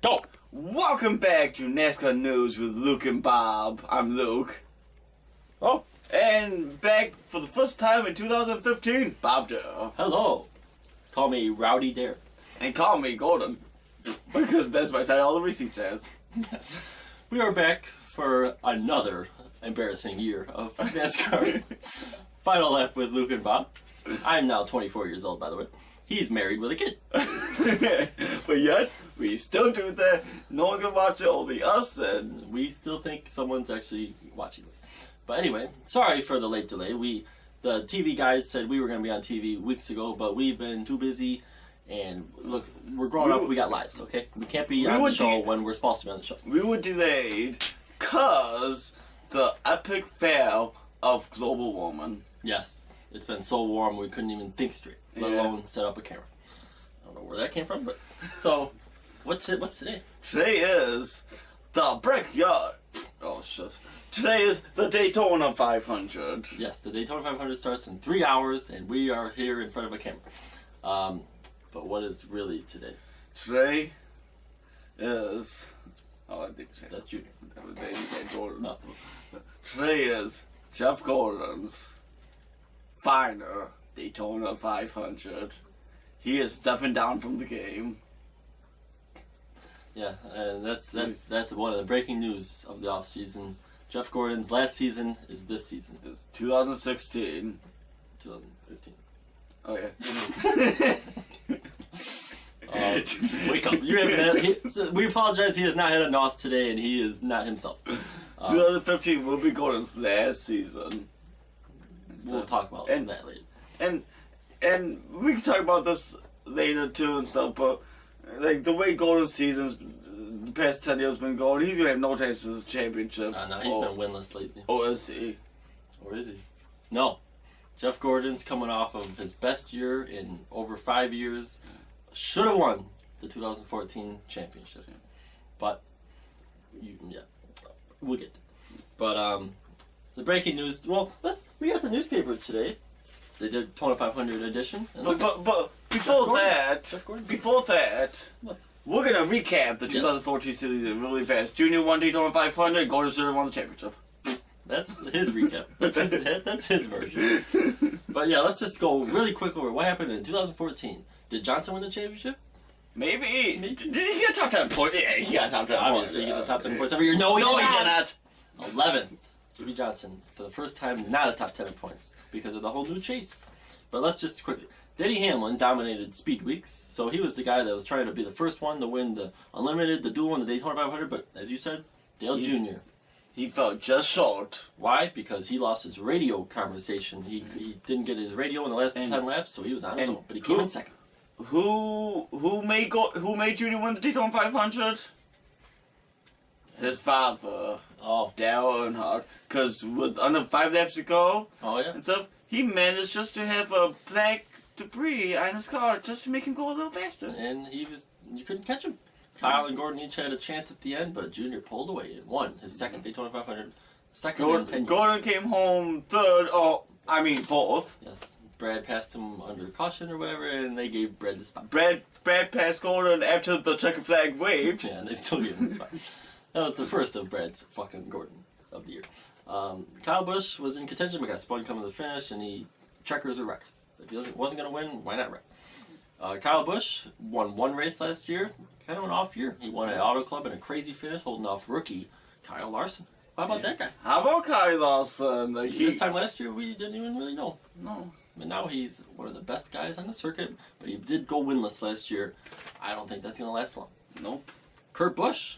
Go! Welcome back to NASCAR News with Luke and Bob. I'm Luke. Oh. And back for the first time in 2015, Bob Dare. Hello. Call me Rowdy Dare. And call me Gordon. Because that's my side all the receipt says. We are back for another embarrassing year of NASCAR. Final lap with Luke and Bob. I'm now 24 years old, by the way. He's married with a kid. But yet, we still do that. No one's gonna watch it, only us, and We still think someone's actually watching this. But anyway, sorry for the late delay. The TV guys said we were going to be on TV weeks ago, but we've been too busy. And look, we're growing up, we got lives, okay? We can't be on the show when we're supposed to be on the show. we were delayed because the epic fail of global warming. Yes, it's been so warm we couldn't even think straight, let alone set up a camera. I don't know where that came from, but so what's today? Today is the Brickyard. Oh shit! Today is the Daytona 500. Yes, the Daytona 500 starts in 3 hours, and we are here in front of a camera. But what is really today? Today is I think That's Junior. No. Today is Jeff Gordon's final Daytona 500. He is stepping down from the game. Yeah, and that's one of the breaking news of the off season. Jeff Gordon's last season is this season. It's 2016. 2015. Oh yeah. Wake up! You haven't had, we apologize. He has not had a NOS today, and he is not himself. 2015 will be Gordon's last season. We'll talk about that later. And we can talk about this later too and stuff, but like the way Gordon's seasons the past 10 years been going, he's gonna have no chance of the championship. No, he's been winless lately. Or is he? Or is he? No. Jeff Gordon's coming off of his best year in over 5 years. Should have won the 2014 championship. But, we'll get there. But, the breaking news, we got the newspaper today. They did Daytona 500 edition. But before that, What? we're gonna recap the 2014 season really fast. Junior won Daytona 500, Gordon should have won the championship. That's his recap. That's his version. But yeah, let's just go really quick over what happened in 2014. Did Johnson win the championship? Maybe. Did he get top 10 points? Yeah, he got top 10 points. Obviously, he gets the top 10 points every year. No, he did not. 11th. Jimmy Johnson, for the first time, not a top 10 in points because of the whole new chase. But let's just quickly. Denny Hamlin dominated Speed Weeks, so he was the guy that was trying to be the first one to win the Unlimited, the dual, and the Daytona 500. But as you said, Dale Jr. He fell just short. Why? Because he lost his radio conversation. He didn't get his radio in the last 10 laps, so he was on his own. But he came in second. Who made Junior win the Daytona 500? His father. Oh, Dale Earnhardt. Because with under 5 laps to go and stuff, he managed just to have a black debris on his car just to make him go a little faster. And you couldn't catch him. Kyle and Gordon each had a chance at the end, but Junior pulled away and won his second Daytona 500. Gordon came home fourth. Yes. Brad passed him under caution or whatever, and they gave Brad the spot. Brad passed Gordon after the checkered flag waved. Yeah, and they still gave him the spot. That was the first of Brad's fucking Gordon of the year. Kyle Busch was in contention, but got spun coming to the finish, and he checkers or wreckers. If he wasn't going to win, why not wreck? Kyle Busch won one race last year, kind of an off year. He won at Auto Club in a crazy finish, holding off rookie Kyle Larson. How about that guy? How about Kyle Larson? This time last year, we didn't even really know. No. But now he's one of the best guys on the circuit, but he did go winless last year. I don't think that's going to last long. Nope. Kurt Busch,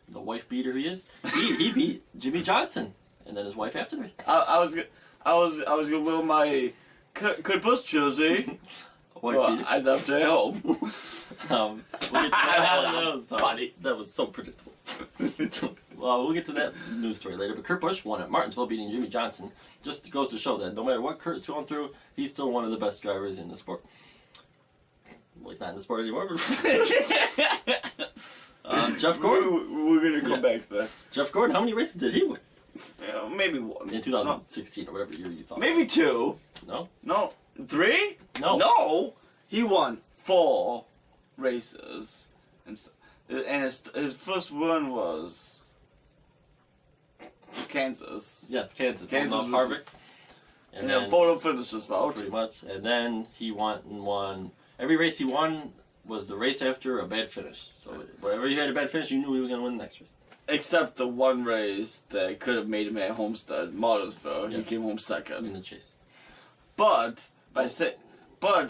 the wife beater he is, he beat Jimmy Johnson, and then his wife after the race. I was gonna wear my Kurt Busch jersey, but I left it at home. We'll get to that was funny. That was so predictable. Well, we'll get to that news story later. But Kurt Busch won at Martinsville, beating Jimmy Johnson. Just goes to show that no matter what Kurt's going through, he's still one of the best drivers in the sport. Well, he's not in the sport anymore. But Jeff Gordon. We're gonna come back to that. Jeff Gordon, how many races did he win? Maybe one. In 2016 or whatever year you thought. Maybe 2. No? No. 3? No. No! He won 4 races and stuff. And his first win was Kansas. Yes, Kansas. Kansas was was- Harvick. And then photo finish as well. Pretty much. And then he won. Every race he won was the race after a bad finish. So whenever he had a bad finish, you knew he was going to win the next race. Except the one race that could have made him at Homestead, Martinsville. He Yes. came home second. In the chase. But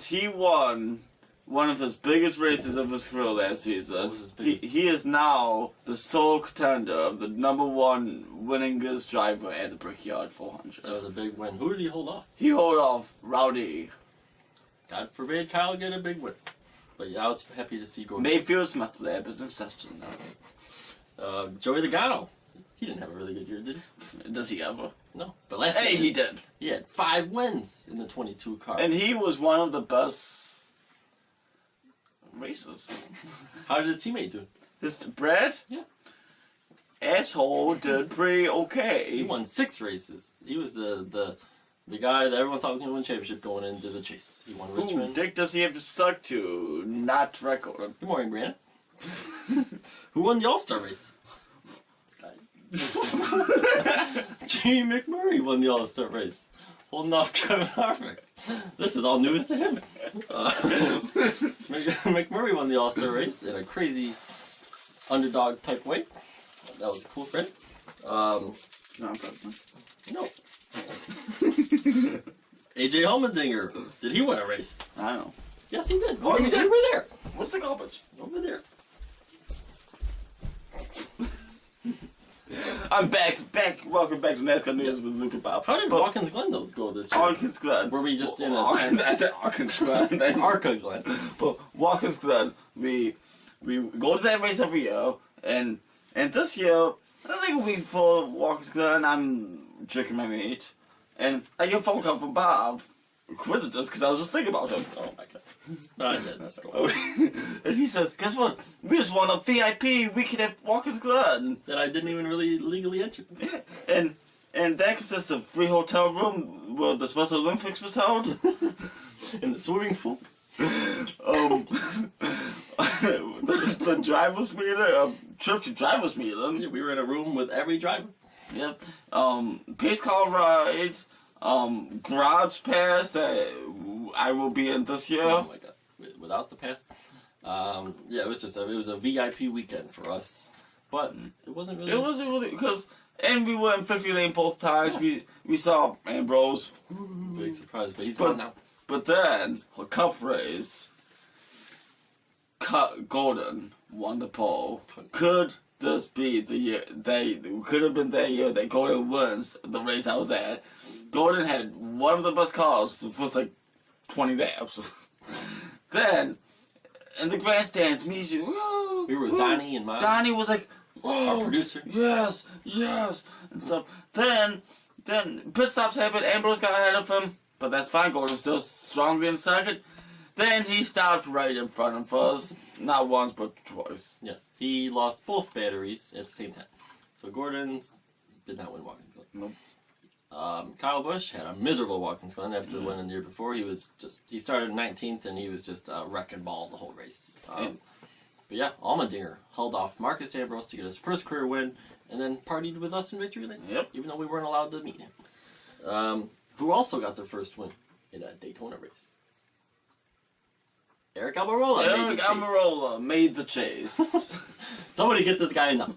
he won one of his biggest races of his career last season. What was his biggest? He is now the sole contender of the #1 winningest driver at the Brickyard 400. That was a big win. Who did he hold off? He hold off Rowdy. God forbid Kyle get a big win. But yeah, I was happy to see Gordon. Mayfield's Method Lab is in session now. Joey Logano. He didn't have a really good year, did he? Does he ever? No. But last Hey, year, he did. he had 5 wins in the 22 car. And he was one of the best racers. How did his teammate do? This Brad? Yeah. Asshole did pretty okay. He won 6 races. He was the guy that everyone thought was going to win the championship going into the chase. He won Who Richmond. dick does he have to suck to not record him? Good morning, Brandon. Who won the All-Star race? Jamie McMurray won the All-Star race. Holding off Kevin Harvick. This is all news to him. McMurray won the All-Star race in a crazy underdog type way. That was cool, Fred. No, I'm fine. No. AJ Allmendinger. Did he win a race? I don't know. Yes, he did. Oh, he did? You were there. What's the garbage? Over there. I'm back. Welcome back to NASCAR News with Luke and Bob. How did Watkins Glen go this year? Watkins Glen. Were we just in a I said Watkins Glen. Arca Glen? But Watkins Glen, we go to that race every year, and this year, I think we for Watkins Glen, I'm drinking my meat, and I get a phone call from Bob. Coincidence, because I was just thinking about him. Oh my god. No, just go on. And he says, guess what? We just won a VIP weekend at Watkins Glen. That I didn't even really legally enter. And that consists of free hotel room where the Special Olympics was held. In the swimming pool. The driver's meeting, trip to driver's meeting. Yeah, we were in a room with every driver. Yep. Pace car ride. Garage pass that I will be in this year. Oh my god. Without the pass. Yeah, it was a VIP weekend for us. But it wasn't really. It wasn't really because, and we were in 50 lane both times. We saw Ambrose. Big surprise, but he's gone now. But then a cup race. Gordon won the pole. Could this be the year could have been that year that Gordon wins the race I was at? Gordon had one of the best cars for the first 20 laps. Then in the grandstands, we were with Donnie and Mom. Donnie was like, "Oh, Our producer. yes, and stuff." Then pit stops happened. Ambrose got ahead of him, but that's fine. Gordon's still strongly in second. Then he stopped right in front of us, not once but twice. Yes, he lost both batteries at the same time. So Gordon did not win Watkins Glen. Nope. Kyle Busch had a miserable Watkins Glen after winning the year before. He started 19th and he was just a wrecking ball the whole race. But yeah, Allmendinger held off Marcus Ambrose to get his first career win and then partied with us in Victory Lane. Yep. Even though we weren't allowed to meet him. Who also got their first win in a Daytona race. Eric Almirola made the chase. Somebody get this guy enough.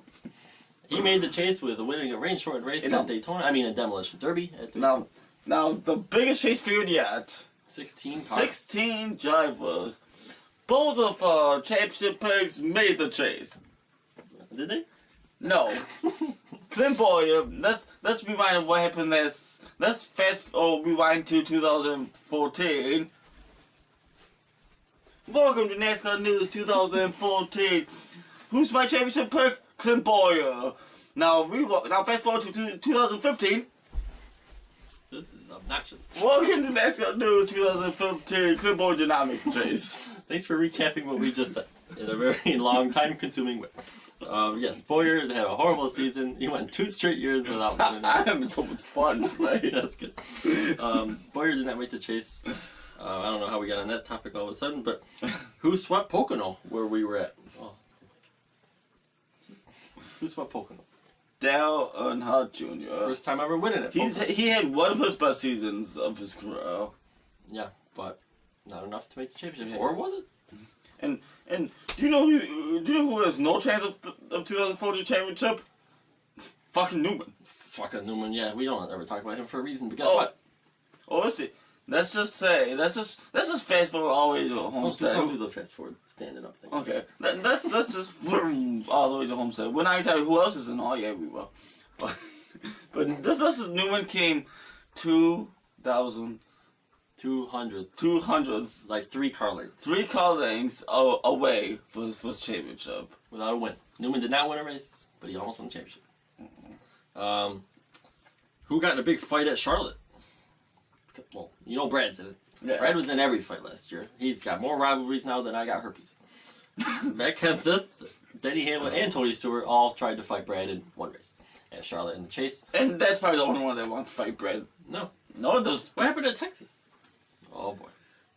He made the chase with winning a rain-shortened race at Daytona. I mean, a demolition derby at Daytona. Now the biggest chase field yet. 16 cars. 16 drivers. Both of our championship picks made the chase. Did they? No. Clint Boyer. Let's rewind what happened last. Let's rewind to 2014. Welcome to NASCAR News 2014. Who's my championship pick? Clint Boyer. Now fast forward to 2015. This is obnoxious. Welcome to NASCAR News 2015. Clint Boyer did not make the chase. Thanks for recapping what we just said in a very long, time-consuming way. Yes, Boyer had a horrible season. He went 2 straight years without winning. I'm having so much fun, right? That's good. Boyer did not make the chase. I don't know how we got on that topic all of a sudden, but who swept Pocono where we were at? Oh. Who's what Pocono? Dale Earnhardt Jr. First time ever winning it. He had one of his best seasons of his career. Yeah, but not enough to make the championship. Yeah. Or was it? And do you know who has no chance of 2014 championship? Fucking Newman. Fucking Newman, yeah. We don't ever talk about him for a reason, but guess Oh. what? Oh, let's see. Let's just fast forward all the way to Homestead. Don't do the fast forward standing up thing. Okay, let's just vroom all the way to Homestead. We're not gonna tell you who else is in. Oh yeah, we will. But this Newman came 200th, Like 3 car lengths 3 car lengths away for his first championship. without a win. Newman did not win a race, but he almost won the championship. Who got in a big fight at Charlotte? Well, you know Brad's in it. Yeah. Brad was in every fight last year. He's got more rivalries now than I got herpes. Matt Kenseth, Denny Hamlin, and Tony Stewart all tried to fight Brad in one race at Charlotte in the Chase. And that's probably the only one that wants to fight Brad. No. There's What happened at Texas? Oh boy.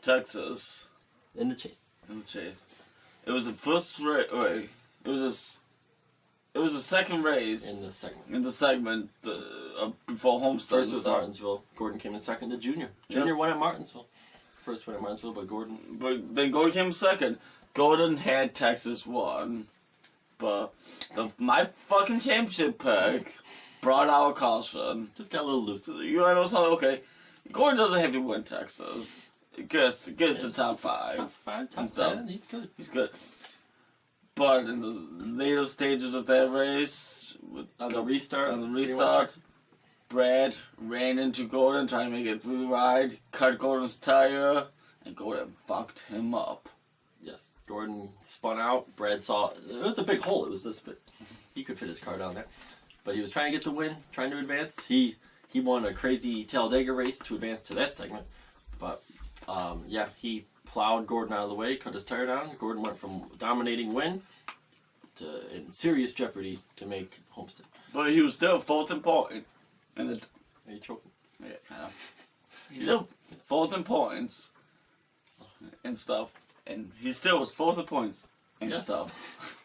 Texas In the Chase. in the Chase. It was the first race. It was the second race In the segment. in the segment before Homestead. First was Martinsville. Gordon came in second to Junior. Junior won at Martinsville. First win at Martinsville, but Gordon. But then Gordon came second. Gordon had Texas won, but my fucking championship pick brought out a caution. Just got a little loose. You know something? Okay, Gordon doesn't have to win Texas. It gets the top 5. Top 5, top So- 10. He's good. He's good. But in the later stages of that race, On the restart. Brad ran into Gordon trying to make it through the ride, cut Gordon's tire, and Gordon fucked him up. Yes. Gordon spun out. Brad saw it was a big hole. It was this big. He could fit his car down there, but he was trying to get the win, trying to advance. He won a crazy Talladega race to advance to that segment, but he plowed Gordon out of the way, cut his tire down. Gordon went from dominating win to in serious jeopardy to make Homestead. But he was still fourth in points. And Are you choking? yeah, I know. He's still fourth in points and stuff. And he still was fourth in points and Yes. stuff.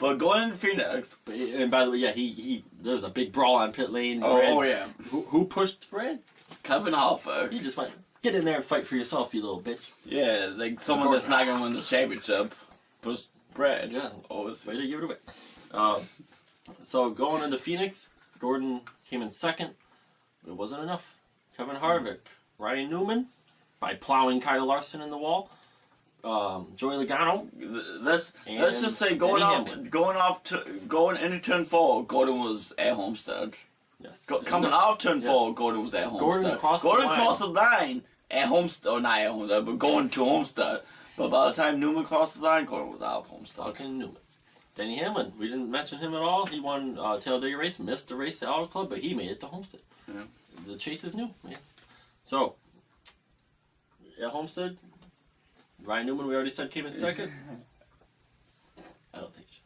But going into Phoenix. And by the way, yeah, he there was a big brawl on pit lane. Oh yeah. Who pushed Brad? Kevin Harvick. He just went, get in there and fight for yourself, you little bitch. Yeah, like someone that's not gonna win the championship. Pushed Brad. Yeah, Always. way to give it away. So going into Phoenix, Gordon came in second, but it wasn't enough. Kevin Harvick, Ryan Newman, by plowing Kyle Larson in the wall. Joey Logano. Let's just say going into turn 4, Gordon was at Homestead. Yes. Coming off turn 4, Gordon was at Homestead. Gordon crossed the line at Homestead, or not at Homestead, but going to Homestead. But by the time Newman crossed the line, Gordon was out of Homestead. Fucking Newman. Denny Hamlin, we didn't mention him at all. He won Talladega race, missed the race at Auto Club, but he made it to Homestead. Yeah. The chase is new, man. So, at Homestead, Ryan Newman, we already said, came in second. I don't think so.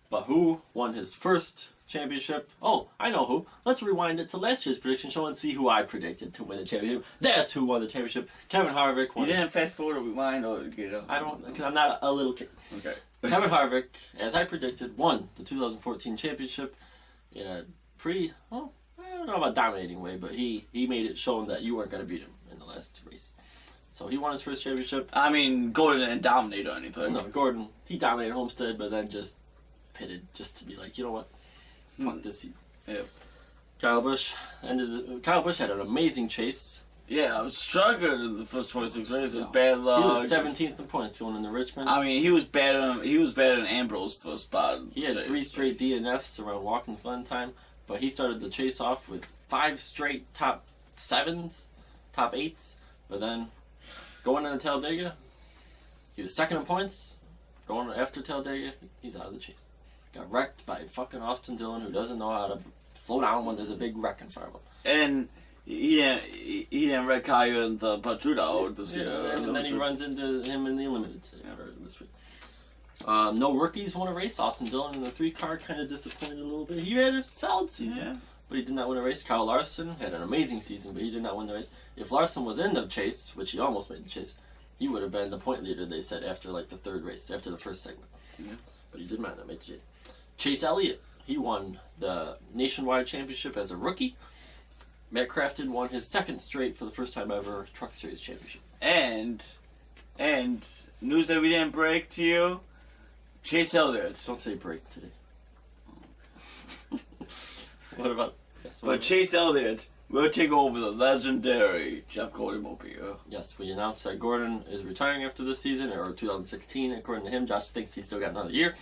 But who won his first championship? Oh, I know who. Let's rewind it to last year's prediction show and see who I predicted to win the championship. That's who won the championship. Kevin Harvick won. You didn't fast forward or rewind or get it? I don't, because I'm not a little kid. Okay. Kevin Harvick, as I predicted, won the 2014 championship in a pretty, well, I don't know about dominating way, but he made it showing that you weren't going to beat him in the last race. So he won his first championship. I mean, Gordon didn't dominate or anything. No, Gordon, he dominated Homestead, but then just pitted just to be like, you know what, fuck this season. Yeah. Kyle Busch had an amazing chase. Yeah, I was struggling in the first 26 races. Bad luck. He was 17th in points going into Richmond. I mean, he was better than Ambrose for a spot. He had 3 straight DNFs around Watkins Glen time, but he started the chase off with 5 straight top 7s, top 8s, but then going into Talladega, he was second in points. Going after Talladega, he's out of the chase. Got wrecked by fucking Austin Dillon, who doesn't know how to slow down when there's a big wreck in front of him. And he didn't wreck Kyle in the Patrudo this year. And then he runs into him in the Limited this week. No rookies won a race. Austin Dillon in the 3-car kind of disappointed a little bit. He had a solid season, but he did not win a race. Kyle Larson had an amazing season, but he did not win the race. If Larson was in the chase, which he almost made the chase, he would have been the point leader, they said, after like the 3rd race, after the first segment. Yeah. But he did not make the chase. Chase Elliott, he won the Nationwide Championship as a rookie. Matt Crafton won his second straight for the first time ever Truck Series Championship. And news that we didn't break to you, Chase Elliott. Don't say break today. What about... Yes, But Chase Elliott will take over the legendary Jeff Gordon mobile. Yes, we announced that Gordon is retiring after this season, or 2016, according to him. Josh thinks he's still got another year.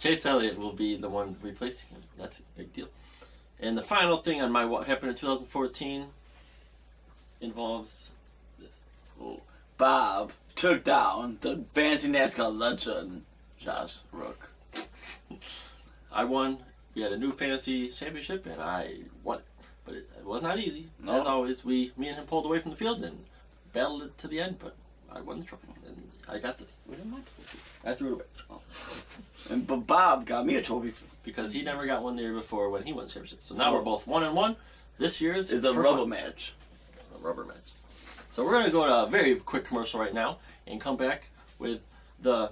Chase Elliott will be the one replacing him. That's a big deal. And the final thing on my what happened in 2014 involves this. Oh, Bob took down the fancy NASCAR legend, Josh Rook. I won. We had a new fantasy championship, and I won it. But it was not easy. No. As always, me and him pulled away from the field and battled it to the end, but I won the trophy, and I got this. We didn't mind the trophy. I threw it away. Oh. But Bob got me a trophy. Because he never got one the year before when he won the championship. So now we're both 1-1. This year's is a rubber match. A rubber match. So we're going to go to a very quick commercial right now and come back with the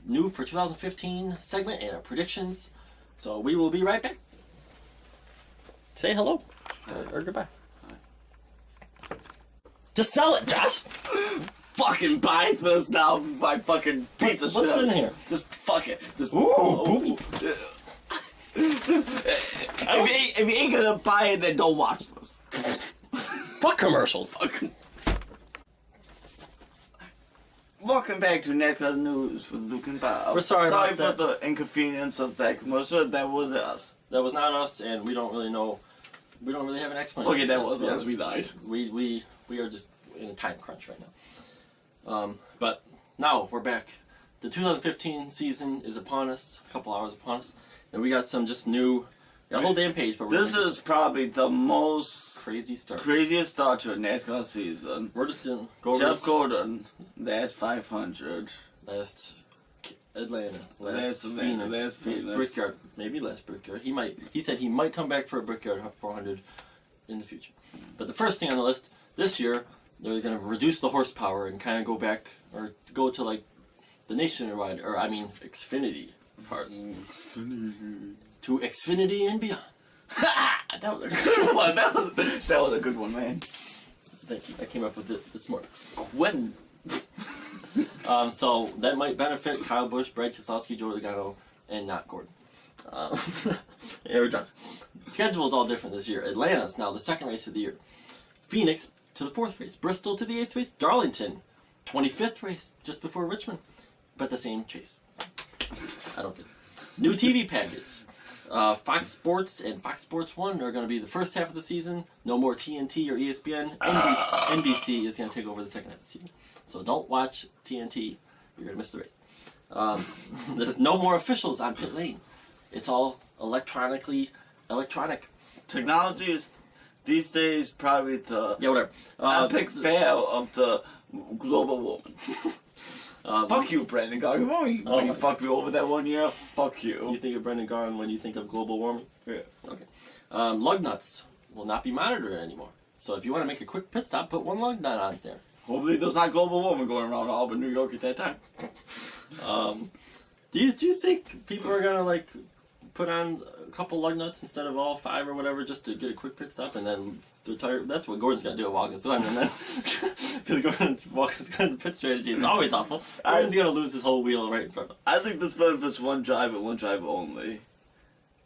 new for 2015 segment and our predictions. So we will be right back. Say hello. Or goodbye. Just sell it, Josh! Fucking buy this now, my fucking piece of shit. What's in here? Just fuck it. Just boobies. If you ain't gonna buy it, then don't watch this. Fuck commercials. Welcome back to NASCAR News with Luke and Bob. We're sorry about for that. the inconvenience of that commercial. That was us. That was not us, and we don't really know. We don't really have an explanation. Okay, that was to be us. honest. We lied. We are just in a time crunch right now. But now we're back. The 2015 season is upon us. A couple hours upon us, and we got some just new. Got a whole damn page, but This is probably the most craziest start to a NASCAR season. We're just gonna go over Jeff Gordon, that's 500. last Atlanta, Last Phoenix, Phoenix. last Brickyard, maybe last Brickyard. He said he might come back for a Brickyard 400 in the future. But the first thing on the list this year, they're gonna reduce the horsepower and kind of go back or go to like the Nationwide, or I mean Xfinity cars. To Xfinity and beyond. That was a good one. That was a good one, man. Thank you. I came up with it this morning. Quentin. So that might benefit Kyle Busch, Brad Keselowski, Joey Logano, and not Gordon. Here we're done. The schedule is all different this year. Atlanta's now the second race of the year. Phoenix to the fourth race. Bristol to the eighth race. Darlington, 25th race, just before Richmond. But the same chase. I don't get it. New TV package. Fox Sports and Fox Sports 1 are going to be the first half of the season. No more TNT or ESPN. NBC is going to take over the second half of the season. So don't watch TNT. You're going to miss the race. There's no more officials on pit lane. It's all electronic. Technology is these days probably the whatever. epic fail of the global warming. Fuck you, Brandon Gaughan. When you fucked me over that one year, fuck you. You think of Brendan Gaughan when you think of global warming? Yeah. Okay. Lug nuts will not be monitored anymore. So if you want to make a quick pit stop, put one lug nut on there. Hopefully there's not global warming going around Albany, New York at that time. Do you think people are gonna like put on a couple lug nuts instead of all 5 or whatever just to get a quick pit stop and then retire? That's what Gordon's gonna do at Watkins Glen, and then because Watkins Glen pit strategy is always awful. Gordon's gonna lose his whole wheel right in front of him. I think this benefits one driver and one driver only,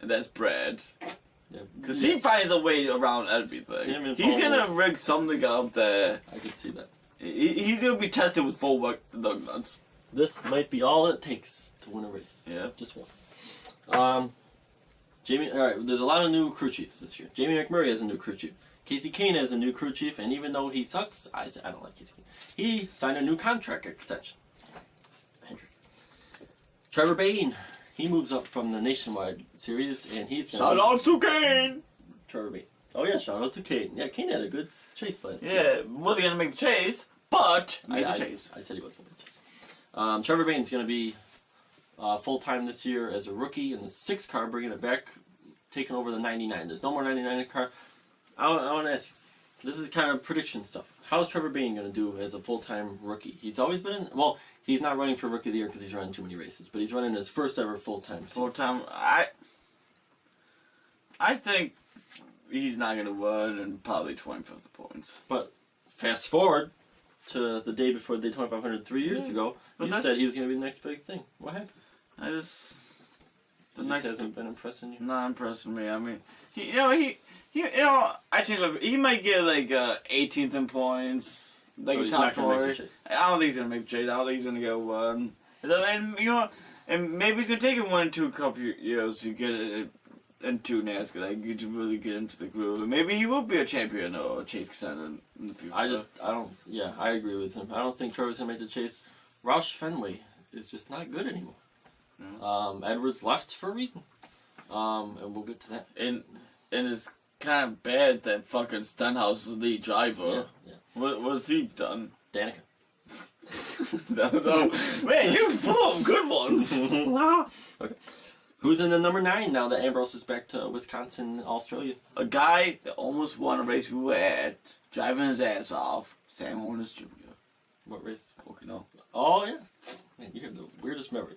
and that's Brad. Because he finds a way around everything. He's gonna rig something up there. I can see that. He's gonna be tested with full lug nuts. This might be all it takes to win a race. Yeah. Just one. Jamie. All right. There's a lot of new crew chiefs this year. Jamie McMurray has a new crew chief. Casey Kane has a new crew chief, and even though he sucks, I don't like Casey Kane. He signed a new contract extension. Hendrick. Trevor Bayne. He moves up from the Nationwide series, and he's gonna Shout out to Kane. Trevor Bayne. Oh yeah, shout out to Kane. Yeah, Kane had a good chase last year. Yeah, wasn't gonna make the chase, but made the chase. I said he wasn't going to chase. Trevor Bayne's going to be full-time this year as a rookie in the 6 car, bringing it back, taking over the 99. There's no more 99 car. I want to ask you, This is kind of prediction stuff. How's Trevor Bayne going to do as a full-time rookie? He's always been in... Well, he's not running for Rookie of the Year because he's running too many races, but he's running his first ever full-time season. Full-time... I think he's not going to win and probably 25th points. But fast forward to the day before the Daytona 500 3 years ago, he said he was going to be the next big thing. What happened? The next hasn't been impressing you? Not impressing me. I mean, I changed my... He might get like 18th in points. Like so a he's top not going to four. make the chase. I don't think he's going to make the chase. I don't think he's going to get one. And maybe he's going to take him 1 or 2 couple years to get it into NASCAR. Like, you to really get into the groove. And maybe he will be a champion or a chase contender in the future. I agree with him. I don't think Trevor's going to make the chase. Roush Fenway is just not good anymore. Yeah. Edwards left for a reason. And we'll get to that. And it's kind of bad that fucking Stenhouse is the lead driver. Yeah. What's he done? Danica. no. Man, you're full of good ones. Okay. Who's in the number 9 now that Ambrose is back to Wisconsin, Australia? A guy that almost won a race we were at, driving his ass off, Sam Hornish Jr. What race? Okay, no. Oh, yeah. Man, you have the weirdest memory.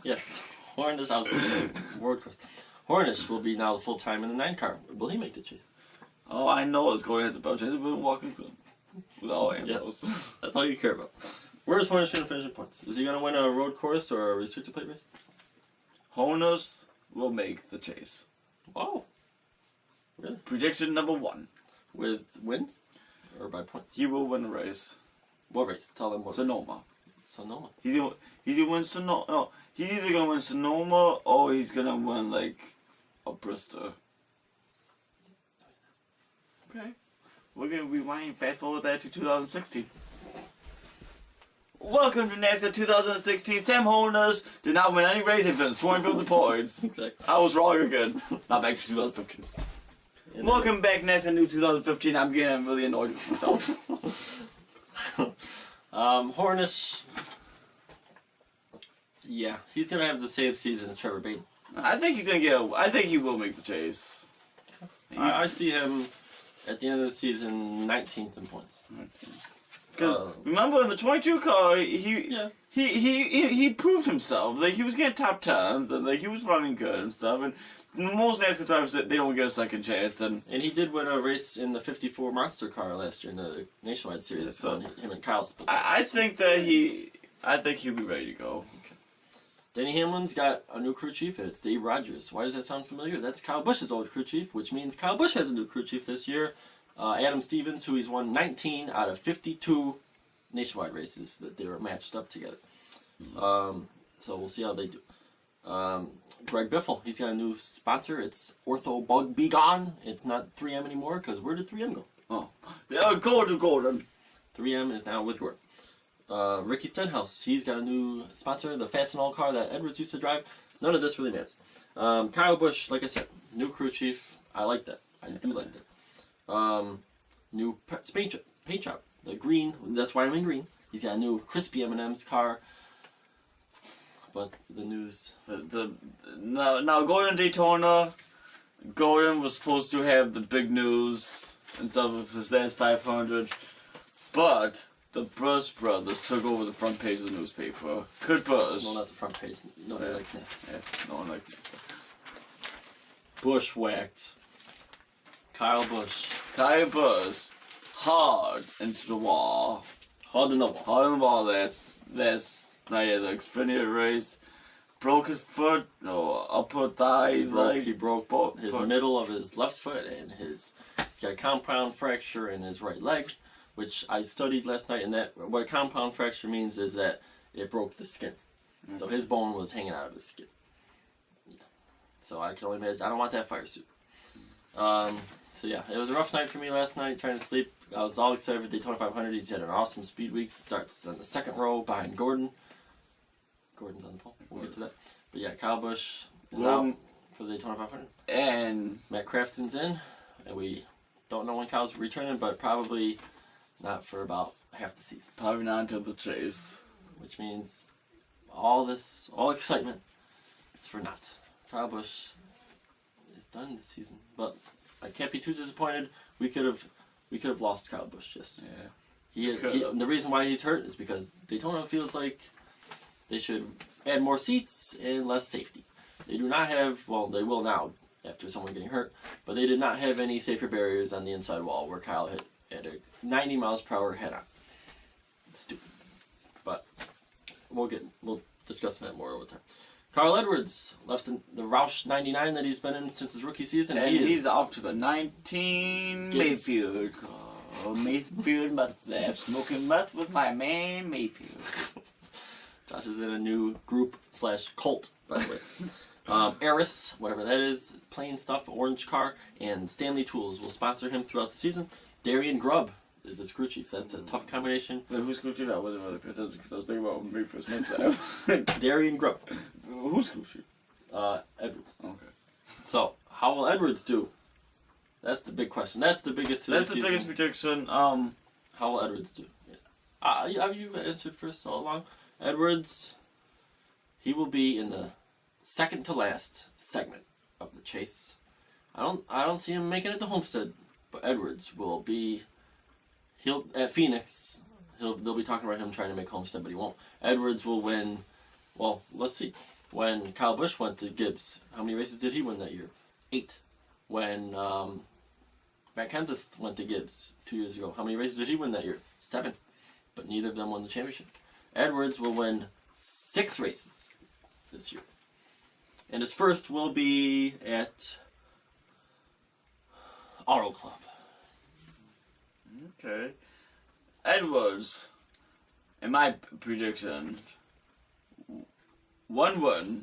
Yes. Hornish, I was word course. Hornish will be now the full-time in the 9 car. Will he make the chase? Oh, I know it's going at the boat. He's been walking with all Ambrose. Yes. That's all you care about. Where's Hornish going to finish in points? Is he going to win a road course or a restricted plate race? Hornish will make the chase. Oh. Really? Prediction number 1. With wins? Or by points? He will win the race. What race? Tell them what Sonoma. race. Sonoma. He's either win Sonoma. No, he's either gonna win Sonoma or he's gonna win like a Bristol. Okay, we're gonna rewind fast forward that to 2016. Welcome to NASCAR 2016. Sam Hornish did not win any race events, 25 the points. Exactly. I was wrong again. Not back to 2015. Welcome back, NASCAR New 2015. I'm getting really annoyed with myself. Hornish. Yeah, he's gonna have the same season as Trevor Bayne. I think he's gonna get. I think he will make the chase. I see him at the end of the season 19th in points. Because remember in the 22 car, he proved himself. Like he was getting top 10s and like he was running good and stuff. And most NASCAR drivers they don't get a second chance. And he did win a race in the 54 Monster car last year in the Nationwide Series. So, when him and Kyle split. I think that he'll be ready to go. Okay. Denny Hamlin's got a new crew chief, and it's Dave Rogers. Why does that sound familiar? That's Kyle Busch's old crew chief, which means Kyle Busch has a new crew chief this year. Adam Stevens, who he's won 19 out of 52 nationwide races that they were matched up together. So we'll see how they do. Greg Biffle, he's got a new sponsor. It's Ortho Bug Be Gone. It's not 3M anymore, because where did 3M go? Oh, yeah, Gordon. 3M is now with Gordon. Ricky Stenhouse, he's got a new sponsor, the Fastenal car that Edwards used to drive. None of this really matters. Kyle Busch, like I said, new crew chief. I like that. I do like that. New paint job. The green, that's why I'm in green. He's got a new crispy M&M's car. But the news... Now going to Daytona, Gordon was supposed to have the big news and stuff of his last 500. But the Busch brothers took over the front page of the newspaper. Kurt Busch. No, not the front page. Nobody likes NASCAR. Yeah, no one likes NASCAR. Bushwhacked. Kyle Busch. Kyle Busch. Hard into the wall. Hard in the wall. Hard in the wall. That's the Xfinity race. Broke his foot. No, upper thigh. He broke his middle of his left foot, and he's got a compound fracture in his right leg, which I studied last night. And what a compound fracture means is that it broke the skin. Mm-hmm. So his bone was hanging out of his skin. Yeah. So I can only imagine. I don't want that fire suit. So yeah, it was a rough night for me last night trying to sleep. I was all excited for Daytona 500. He's had an awesome speed week. Starts on the second row behind Gordon. Gordon's on the pole. We'll get to that. But yeah, Kyle Busch is out for the Daytona 500. And Matt Crafton's in. And we don't know when Kyle's returning, but probably not for about half the season. Probably not until the chase. Which means all excitement is for naught. Kyle Busch is done this season. But I can't be too disappointed we could have lost Kyle Busch yesterday. Yeah. The reason why he's hurt is because Daytona feels like they should add more seats and less safety. They do not have, well, they will now after someone getting hurt, but they did not have any safer barriers on the inside wall where Kyle hit at a 90 miles per hour head on. It's stupid. But we'll discuss that more over time. Carl Edwards left in the Roush 99 that he's been in since his rookie season. And he's off to the 19 Gibbs. Mayfield. Oh, Mayfield meth lab, smoking meth with my man Mayfield. Josh is in a new group / cult, by the way. Eris, whatever that is, Plain Stuff, Orange Car, and Stanley Tools will sponsor him throughout the season. Darian Grubb is his crew chief. That's a tough combination. Wait, who's crew chief? I wasn't really paying attention because I was thinking about Mayfield's meth lab. Darian Grubb. Who's crew chief? Edwards. Okay. So, how will Edwards do? That's the big question. That's the biggest prediction. How will Edwards do? Yeah. You've answered first all along. Edwards, he will be in the second to last segment of the chase. I don't see him making it to Homestead, but Edwards will be. He'll at Phoenix. They'll be talking about him trying to make Homestead, but he won't. Edwards will win. Well, let's see. When Kyle Busch went to Gibbs, how many races did he win that year? 8. When Matt Kenseth went to Gibbs 2 years ago, how many races did he win that year? 7. But neither of them won the championship. Edwards will win 6 races this year. And his first will be at Auto Club. Okay. Edwards, in my prediction, 1-1.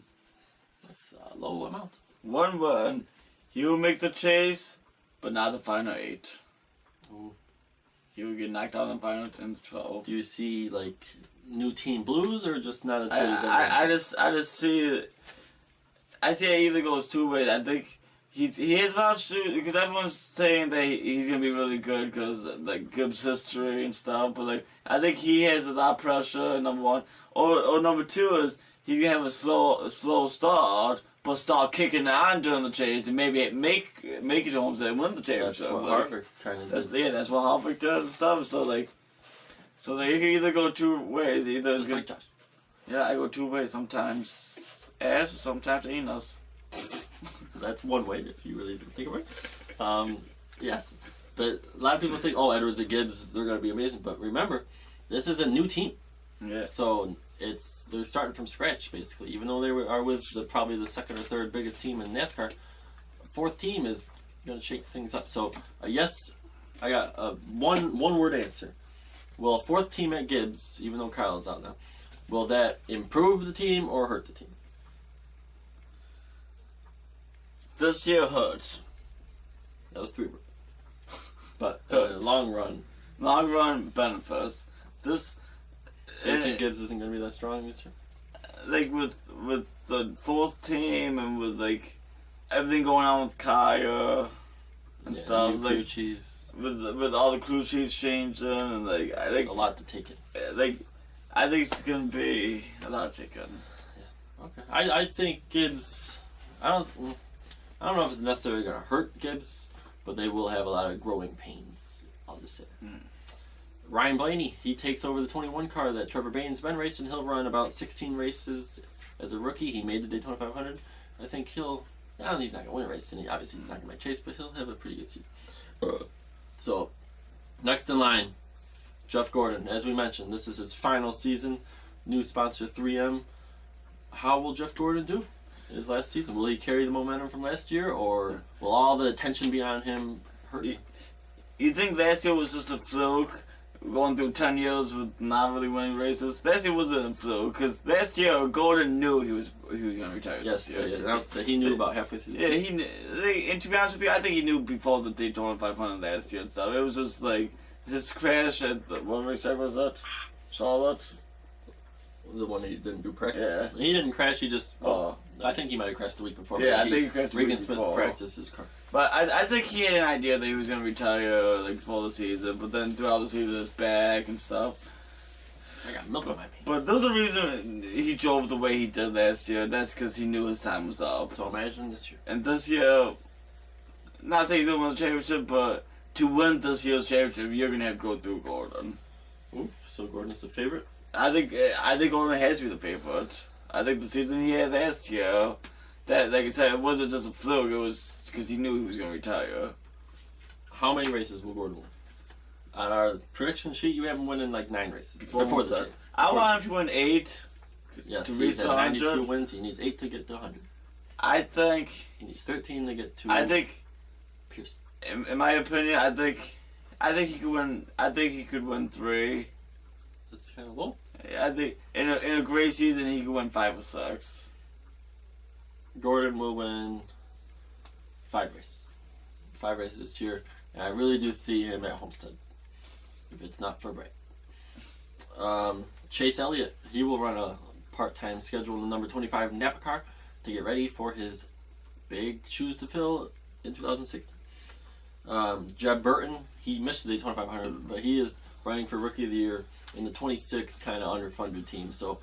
That's a low amount. 1-1. He will make the chase, but not the final 8. Ooh. He will get knocked out in the final in the 12. Do you see like new team blues or just not as good as everyone? I just see. I see it either goes 2 ways. I think he has a lot of shoot because everyone's saying that he's gonna be really good because like Gibbs history and stuff. But like I think he has a lot of pressure. Number 1, or number 2 is he's gonna have a slow start, but start kicking on during the chase and maybe make it to Homestead and win the championship. That's what Harvick trying to do. That's what Harvick does and stuff. So you can either go 2 ways. Either Just like Josh. yeah, I go 2 ways. Sometimes ass, or sometimes anus. That's one way if you really think about it. Yes, but a lot of people think, oh, Edwards and Gibbs, they're going to be amazing. But remember, this is a new team. Yeah. So they're starting from scratch basically. Even though they are with probably the second or third biggest team in NASCAR, 4th team is going to shake things up. So yes, I got a one word answer. Will a 4th team at Gibbs, even though Kyle's out now, will that improve the team or hurt the team? This year hurts. That was 3 words. But long run. Long run benefits. This. So you think Gibbs isn't going to be that strong this year? Like with the 4th team and with like everything going on with Kaya and stuff, new like crew chiefs. with all the crew chiefs changing and like I It's think a lot to take it. like I think it's gonna be a lot to take in. Okay. I think Gibbs. I don't know if it's necessarily going to hurt Gibbs, but they will have a lot of growing pains. I'll just say. Ryan Blaney, he takes over the 21 car that Trevor Bain's been racing. He'll run about 16 races as a rookie. He made the Daytona 500. I think he's not going to win a race, and obviously he's not going to make chase, but he'll have a pretty good season. So, next in line, Jeff Gordon. As we mentioned, this is his final season. New sponsor 3M. How will Jeff Gordon do his last season? Will he carry the momentum from last year, or will all the attention be on him hurt? You think last year was just a fluke? Going through 10 years with not really winning races. Last year wasn't a fluke because last year Gordon knew he was going to retire. Yes, this year. announced that he knew about halfway through the Yeah, season. he knew. And to be honest with you, I think he knew before the Daytona 500 last year and stuff. It was just like his crash at what racetrack was that? Charlotte. The one that he didn't do practice. Yeah. He didn't crash. He just. I think he might have crashed the week before. Yeah, but I think he crashed the week Regan Smith before. practiced his car. But I think he had an idea that he was going to retire like before the season. But then throughout the season, it's back and stuff. I got milk in my pants. But there's a reason he drove the way he did last year. That's because he knew his time was up. So imagine this year. And this year, not saying he's going to win the championship, but to win this year's championship, you're gonna have to go through Gordon. Ooh, so Gordon's the favorite? I think Gordon has to be the favorite. I think the season he had last year, that like I said, it wasn't just a fluke. It was because he knew he was gonna retire. How many races will Gordon win? On our prediction sheet, you have him winning like 9 races. Before the change. I want him to win 8. Yes, to he's reach at 100. 92 wins. He needs 8 to get to 100. I think. He needs 13 to get to. I think. Pierce. In my opinion, I think he could win. I think he could win 3. That's kind of low. I think in a great season he could win 5 or 6. Gordon will win 5 races. 5 races this year, and I really do see him at Homestead. If it's not for break. Chase Elliott, he will run a part-time schedule in the number 25 Napa car to get ready for his big shoes to fill in 2016. Jeb Burton, he missed the Daytona 500, but he is running for Rookie of the Year in the 26 kind of underfunded team. So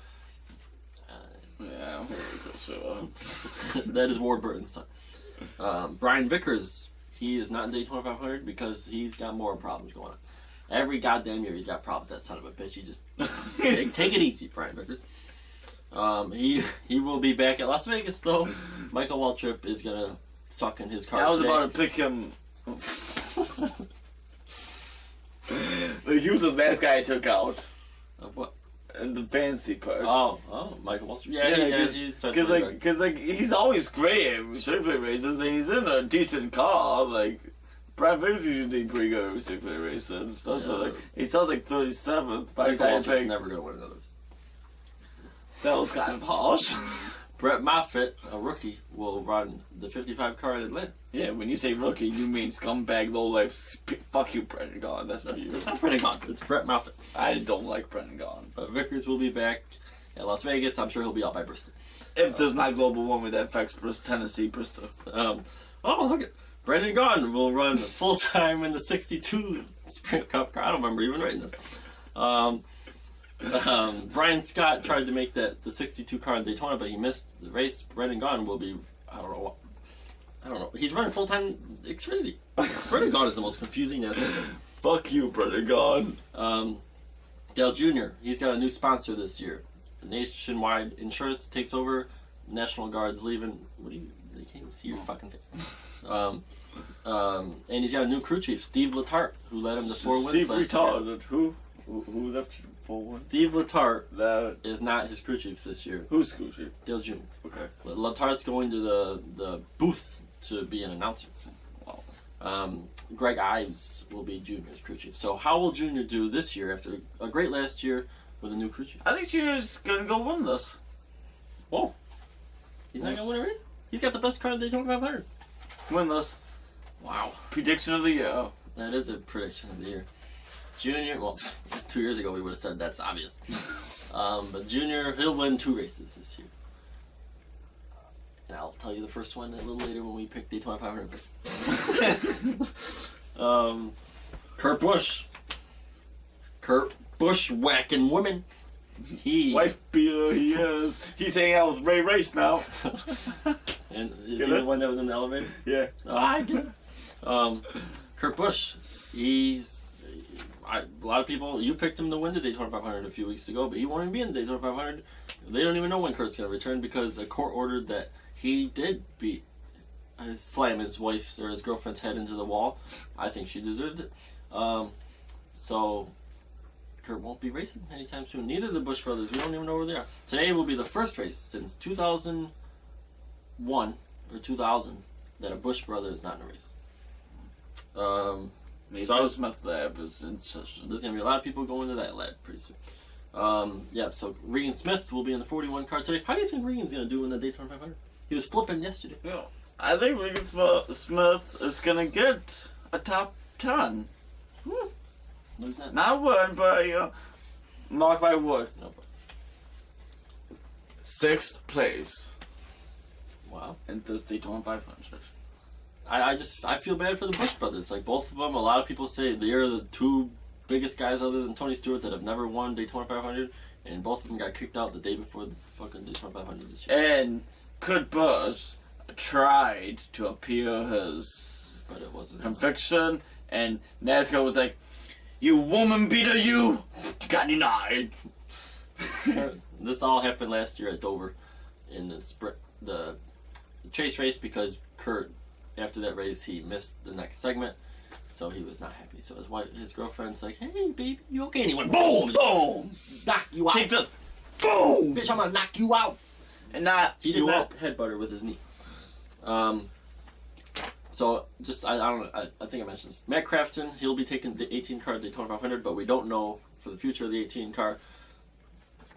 yeah, I'm pretty sure. that is Ward Burton's son. Brian Vickers, he is not in Daytona 500 because he's got more problems going on. Every goddamn year he's got problems, that son of a bitch. He just take it easy, Brian Vickers. He will be back at Las Vegas though. Michael Waltrip is gonna suck in his car. I was today. about to pick him. Like, he was the last guy I took out Of what? in the fantasy parts. Oh, Michael Waltrip. Yeah, he's Because he's always great at circuit play races, and he's in a decent car. Like Brian Vickers is usually pretty good at circuit play races and stuff. So like he sounds like 37th. By the Michael time I Waltrip's pick, never gonna win another. that was kind of harsh. Brett Moffitt, a rookie, will run the 55 car in Atlanta. Yeah, when you say rookie, you mean scumbag, low life. Fuck you, Brendan Gaughan. That's for you. It's not Brendan Gaughan. It's Brett Moffitt. I don't like Brendan Gaughan. But Vickers will be back at Las Vegas. I'm sure he'll be out by Bristol. If there's not global warming that affects Tennessee, Bristol. Look at Brendan Gaughan will run full time in the 62 Sprint Cup car. I don't remember even writing this. Brian Scott tried to make the 62 car in Daytona, but he missed the race. Brendan Gaughan will be, I don't know. He's running full time Xfinity. Brendan Gaughan is the most confusing NASCAR. Fuck you, Brendan Gaughan. Dale Jr., he's got a new sponsor this year. Nationwide Insurance takes over. National Guard's leaving. They can't even see your fucking face. And he's got a new crew chief, Steve Letarte, who led him to 4 wins Steve last year. retarded. Who left 4 wins? Steve Letarte That is not his crew chief this year. who's school chief? Dale Jr. Okay. Letarte's going to the booth to be an announcer. Wow. Greg Ives will be Junior's crew chief. So how will Junior do this year after a great last year with a new crew chief? I think Junior's gonna go win this. Whoa. He's not going to win a race? He's got the best car in the Daytona 500. Win this. Wow. Prediction of the year. That is a prediction of the year. Junior, well, 2 years ago we would have said that's obvious. But Junior, he'll win 2 races this year. And I'll tell you the first one a little later when we pick Daytona 500 picks. Kurt Busch. Kurt Busch whacking women. Wife beater he is. He's hanging out with Ray Race now. And is he the one that was in the elevator? Yeah. Oh, I get it. Kurt Busch, a lot of people, you picked him to win the Daytona 500 a few weeks ago, but he won't even be in the Daytona 500. They don't even know when Kurt's going to return because a court ordered that he did slam his wife's or his girlfriend's head into the wall. I think she deserved it. So Kurt won't be racing anytime soon. Neither the Busch brothers. We don't even know where they are. Today will be the first race since 2001 or 2000 that a Busch brother is not in a race. So Smith Lab is in session. There's going to be a lot of people going to that lab pretty soon. So Regan Smith will be in the 41 car today. How do you think Regan's going to do in the Daytona 500? He was flipping yesterday. Yeah. I think Regan Smith is going to get a top 10. No, he's not. Not one, but mark my word. No, but 6th place wow. in this Daytona 500. I feel bad for the Busch brothers. Like, both of them, a lot of people say they're the 2 biggest guys other than Tony Stewart that have never won Daytona 500, and both of them got kicked out the day before the fucking Daytona 500 this year. And Kurt Busch tried to appeal his But it wasn't. conviction, And NASCAR was like, "You woman beater, you got denied." This all happened last year at Dover in the chase race because Kurt, after that race, he missed the next segment, so he was not happy. So his girlfriend's like, "Hey, baby, you okay?" And he went, boom, boom, knock you out. Take this, boom, Bitch, I'm gonna knock you out. and not He did not headbutt her with his knee. So just I think I mentioned this. Matt Crafton, he'll be taking the 18 car at Daytona 500, but we don't know for the future of the 18 car.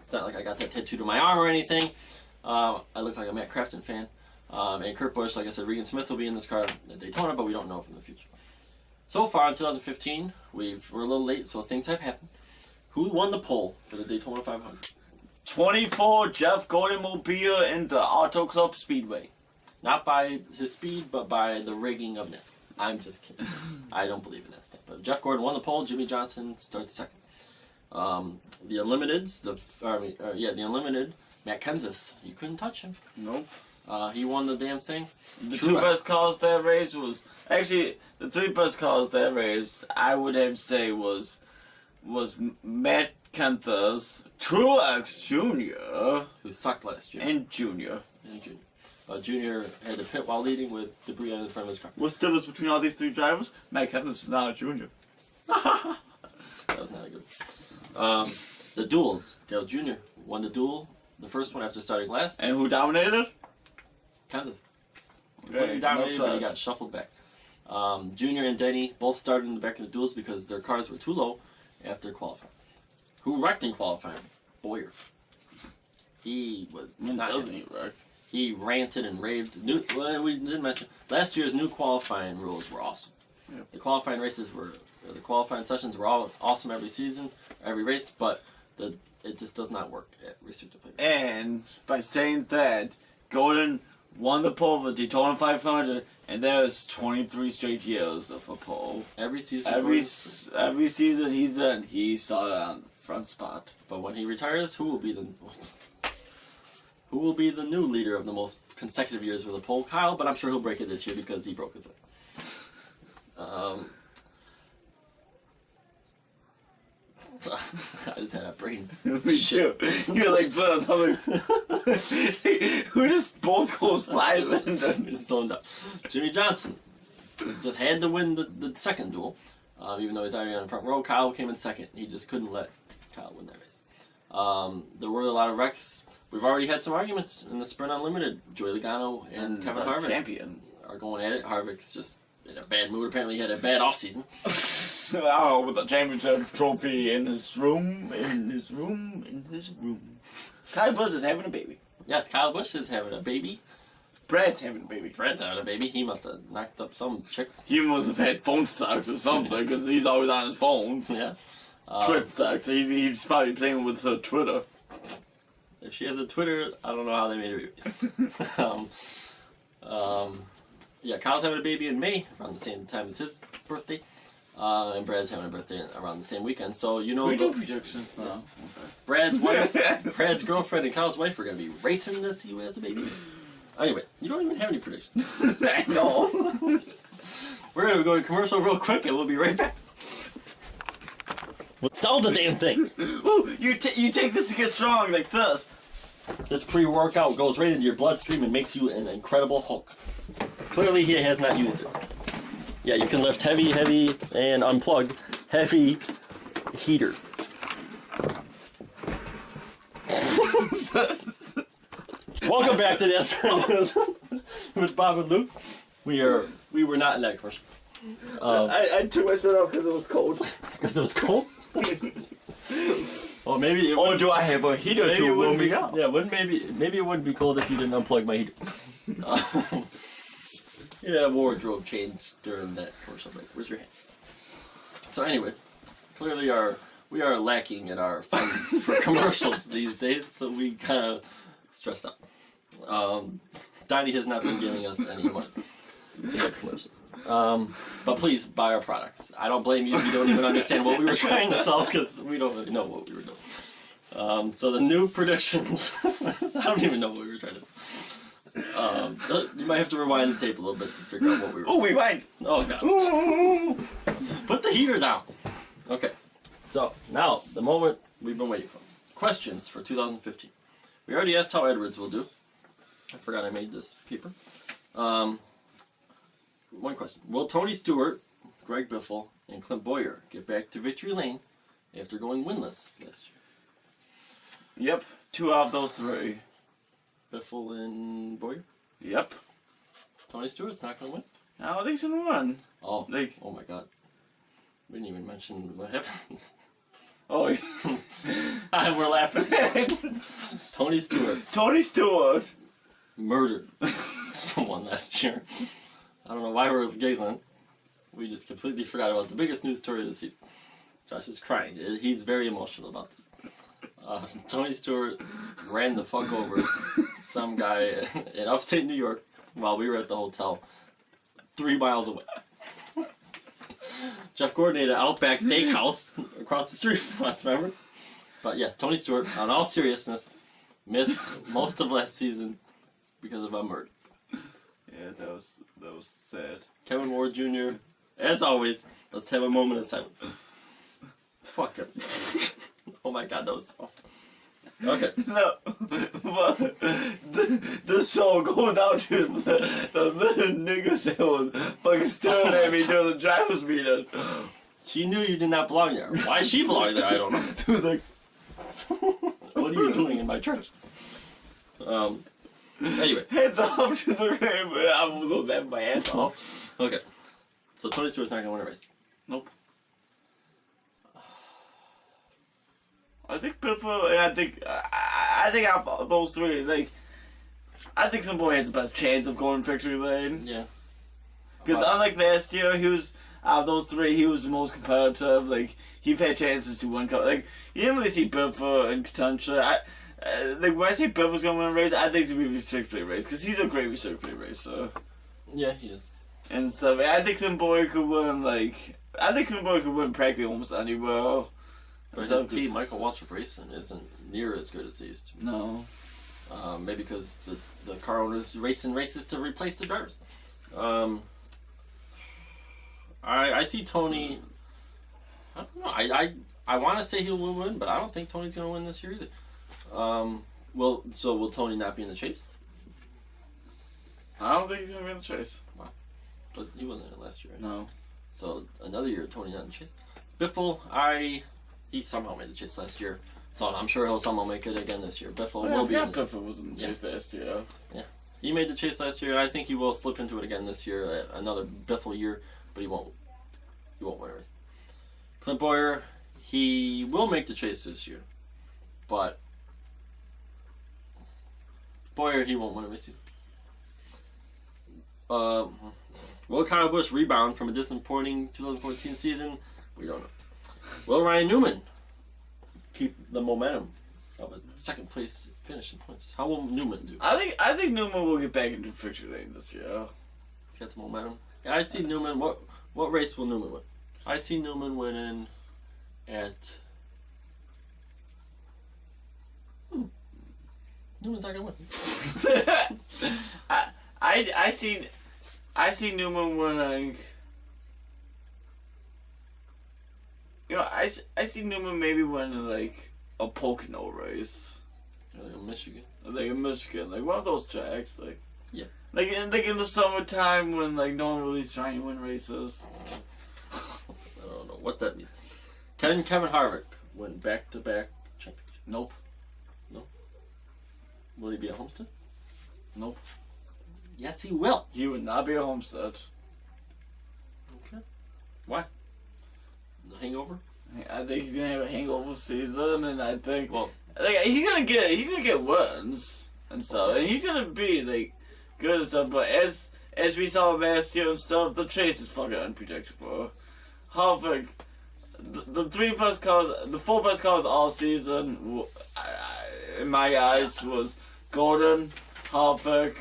It's not like I got that tattooed to my arm or anything. I look like a Matt Crafton fan. And Kurt Busch, like I said, Regan Smith will be in this car at Daytona, but we don't know from the future. So far in 2015, we're a little late, so things have happened. Who won the pole for the Daytona 500? 24 Jeff Gordon Mobile in the Auto Club Speedway. Not by his speed, but by the rigging of NASCAR. I'm just kidding. I don't believe in that stuff. But Jeff Gordon won the pole. Jimmy Johnson starts second. The Unlimiteds, the Unlimited, Matt Kenseth, you couldn't touch him. Nope. He won the damn thing. The two best cars that race was actually the three best cars that race. I would have to say was Matt Kenseth's Truex Jr. who sucked last year. and Junior. Junior had to pit while leading with debris on the front of his car. What's the difference between all these three drivers? Matt Kenseth is not a Junior. That was not a good one. The duels. Dale Jr. won the duel, the first one after starting last. And who dominated? Kenseth. Okay, Completely dominated, no but he such. got shuffled back. Junior and Denny both started in the back of the duels because their cars were too low after qualifying. Who wrecked in qualifying? Boyer. He was not Doesn't happy. he wreck? He ranted and raved. We didn't mention last year's new qualifying rules were awesome. Yep. The qualifying sessions were all awesome every season, every race, but it just does not work at restricted play. And by saying that, Gordon won the pole for Daytona 500, and there's 23 straight years of a pole. Every season. Every season he's in, he started on the front spot. But when he retires, who will be the new leader of the most consecutive years with a pole? Kyle, but I'm sure he'll break it this year because he broke his leg. I just had a brain. Me too. You're like, Buzz, I'm like, who just both go silent? Just zoned up. Jimmy Johnson just had to win the second duel, even though he's already on the front row. Kyle came in second. He just couldn't let Kyle win that race. There were a lot of wrecks. We've already had some arguments in the Sprint Unlimited. Joey Logano and Kevin Harvick champion are going at it. Harvick's just in a bad mood. Apparently, he had a bad offseason. Oh, with the championship trophy in his room. Kyle Busch is having a baby. Yes, Kyle Busch is having a baby. Brad's having a baby. Brad's having a baby. He must have knocked up some chick. He must have had phone stocks or something, because he's always on his phone. Yeah. Twitter stocks. He's probably playing with her Twitter. If she has a Twitter, I don't know how they made a baby. Yeah, Kyle's having a baby in May, around the same time as his birthday. And Brad's having a birthday around the same weekend. So, you know... We do predictions now. Yes. Brad's wife, Brad's girlfriend and Kyle's wife are going to be racing to see who has a baby. Anyway, you don't even have any predictions. No. We're going to go to commercial real quick and we'll be right back. Sell the damn thing! Ooh, you take this to get strong like this. This pre-workout goes right into your bloodstream and makes you an incredible Hulk. Clearly he has not used it. Yeah, you can lift heavy, and unplug heavy heaters. Welcome back to the NASCAR News with Bob and Luke. We were not in that commercial. I took my shirt off because it was cold. Because it was cold? Well, maybe. Or do I have a heater to warm me up? Yeah, maybe it wouldn't be cold if you didn't unplug my heater. Yeah, wardrobe change during that commercial break. Where's your hand? So anyway, clearly we are lacking in our funds for commercials these days, so we kind of stressed out. Donnie has not been giving us any money to make commercials. But please buy our products. I don't blame you if you don't even understand what we were trying to sell, because we don't really know what we were doing. So the new predictions, I don't even know what we were trying to sell. You might have to rewind the tape a little bit to figure out what we were Oh, we went. Oh, God. Put the heater down. Okay. So, now, the moment we've been waiting for. Questions for 2015. We already asked how Edwards will do. I forgot I made this paper. One question. Will Tony Stewart, Greg Biffle, and Clint Boyer get back to victory lane after going winless last year? Yep. 2 out of those 3. Biffle and Boyer? Yep. Tony Stewart's not going to win? I don't think he's gonna win. Oh, Like- oh my God. We didn't even mention what happened. Oh, We're laughing. Tony Stewart Tony Stewart. murdered someone last year. I don't know why we're giggling. We just completely forgot about the biggest news story of the season. Josh is crying. He's very emotional about this. Tony Stewart ran the fuck over some guy in upstate New York while we were at the hotel 3 miles away. Jeff Gordon ate an Outback Steakhouse across the street from us, remember? But yes, Tony Stewart, on all seriousness, missed most of last season because of a murder. Yeah, that was sad. Kevin Ward Jr., as always, let's have a moment of silence. Fuck him. Oh my God, that was awful. Okay. No, but the show goes out to the little niggas that was fucking staring at me during the drivers meeting. She knew you did not belong there. Why she belong there, I don't know. He was like, What are you doing in my church? Anyway. heads off to the rim, and I was on that my ass off. Okay. So Tony Stewart's not going to win a race. Nope. I think Biffle, and I think out of those 3, like, I think some boy has the best chance of going victory lane. Yeah. Because unlike last year, he was out of those 3, he was the most competitive. Like, he's had chances to win. Like, you didn't really see Biffle in contention. Like, when I say Biffle's gonna win a race, I think it's gonna be a restricted race because he's a great restricted racer. Yeah, he is. And so I think some boy could win. Like, I think some boy could win practically almost anywhere. But his team, Michael Waltrip Racing, isn't near as good as he used to. No. Maybe because the car owners racing races to replace the drivers. I see Tony. I don't know. I want to say he will win, but I don't think Tony's going to win this year either. Will Tony not be in the chase? I don't think he's gonna be in the chase. Wow. But he wasn't in it last year, right? No. So another year, Tony not in the chase. Biffle, he somehow made the chase last year, so I'm sure he'll somehow make it again this year. Biffle will be in the chase. Biffle was in the chase last year. Yeah. He made the chase last year, and I think he will slip into it again this year, another Biffle year, but he won't win it. Clint Boyer, he will make the chase this year, but Boyer, he won't win a race either. Will Kyle Busch rebound from a disappointing 2014 season? We don't know. Will Ryan Newman keep the momentum of a second place finish in points? How will Newman do? I think Newman will get back into victory lane this year. He's got the momentum. Yeah, I see Newman. What race will Newman win? I see Newman winning at. Newman's not gonna win. I see Newman winning. You know, I see Newman maybe winning like a Pocono race. Like in Michigan. Like in Michigan, like one of those tracks, like. Yeah. Like in the summertime when like no one really's trying to win races. I don't know what that means. Can Kevin Harvick win back-to-back championship? Nope. No. Will he be at Homestead? Nope. Yes, he will. He would not be a Homestead. Okay. Why? The hangover? I think he's gonna have a hangover season, and I think Well, like he's gonna get wins and stuff, and he's gonna be like good and stuff. But as we saw last year and stuff, the chase is fucking unpredictable. Harvick, the 3 best cars, the 4 best cars all season, in my eyes, was Gordon, Harvick,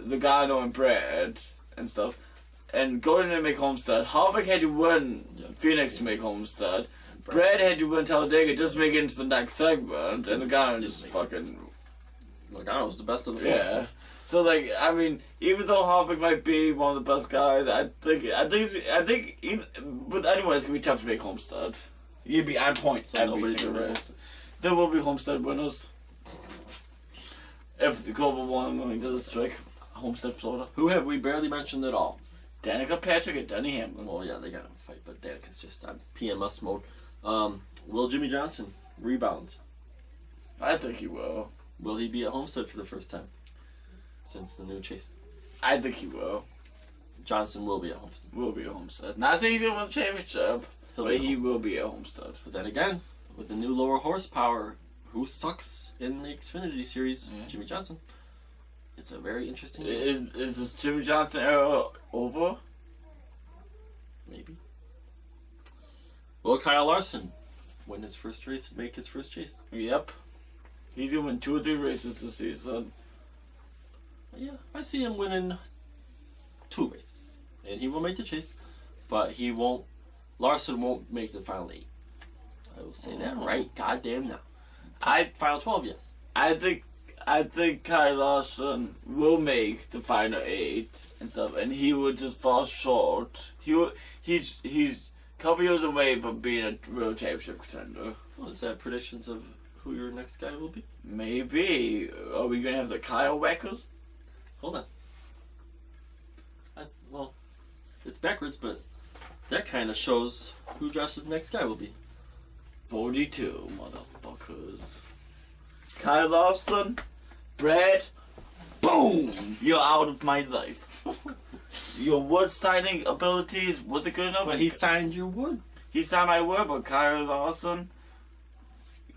Logano, and Brad and stuff. And Gordon didn't make Homestead. Harvick had to win Phoenix to make Homestead. Brad had to win Talladega just to make it into the next segment. And Logano just fucking Like, I don't know, it's the best of the four. Yeah. So like, I mean, even though Harvick might be one of the best guys, I think, but anyway, it's gonna be tough to make Homestead. You'd be on points So every nobody's single gonna make race. There will be Homestead winners. If the Global One does this trick, Homestead, Florida. Who have we barely mentioned at all? Danica Patrick and Denny Hamlin. Well, yeah, they got to fight, but Danica's just on PMS mode. Will Jimmy Johnson rebound? I think he will. Will he be at Homestead for the first time since the new chase? I think he will. Johnson will be at Homestead. Will be a Homestead. Not saying he's gonna win the championship, but he will be a Homestead. But then again, with the new lower horsepower, who sucks in the Xfinity series? Yeah. Jimmy Johnson. It's a very interesting. Is this Jimmy Johnson era over? Maybe. Will Kyle Larson win his first race and make his first chase? Yep. He's gonna win 2 or 3 races this season. Yeah, I see him winning 2 races, and he will make the chase, but he won't. Larson won't make the final 8. I will say that right goddamn now. Final 12, yes. I think Kyle Larson will make the final 8 and stuff, and he would just fall short. He's a couple years away from being a real championship contender. Well, is that predictions of who your next guy will be? Maybe. Are we gonna have the Kyle Wreckers? Hold on. Well, it's backwards, but that kind of shows who Josh's next guy will be. 42, motherfuckers. Kyle Larson, Brad, boom! You're out of my life. Your wood signing abilities wasn't good enough. But he signed your wood. He signed my word, but Kyle Larson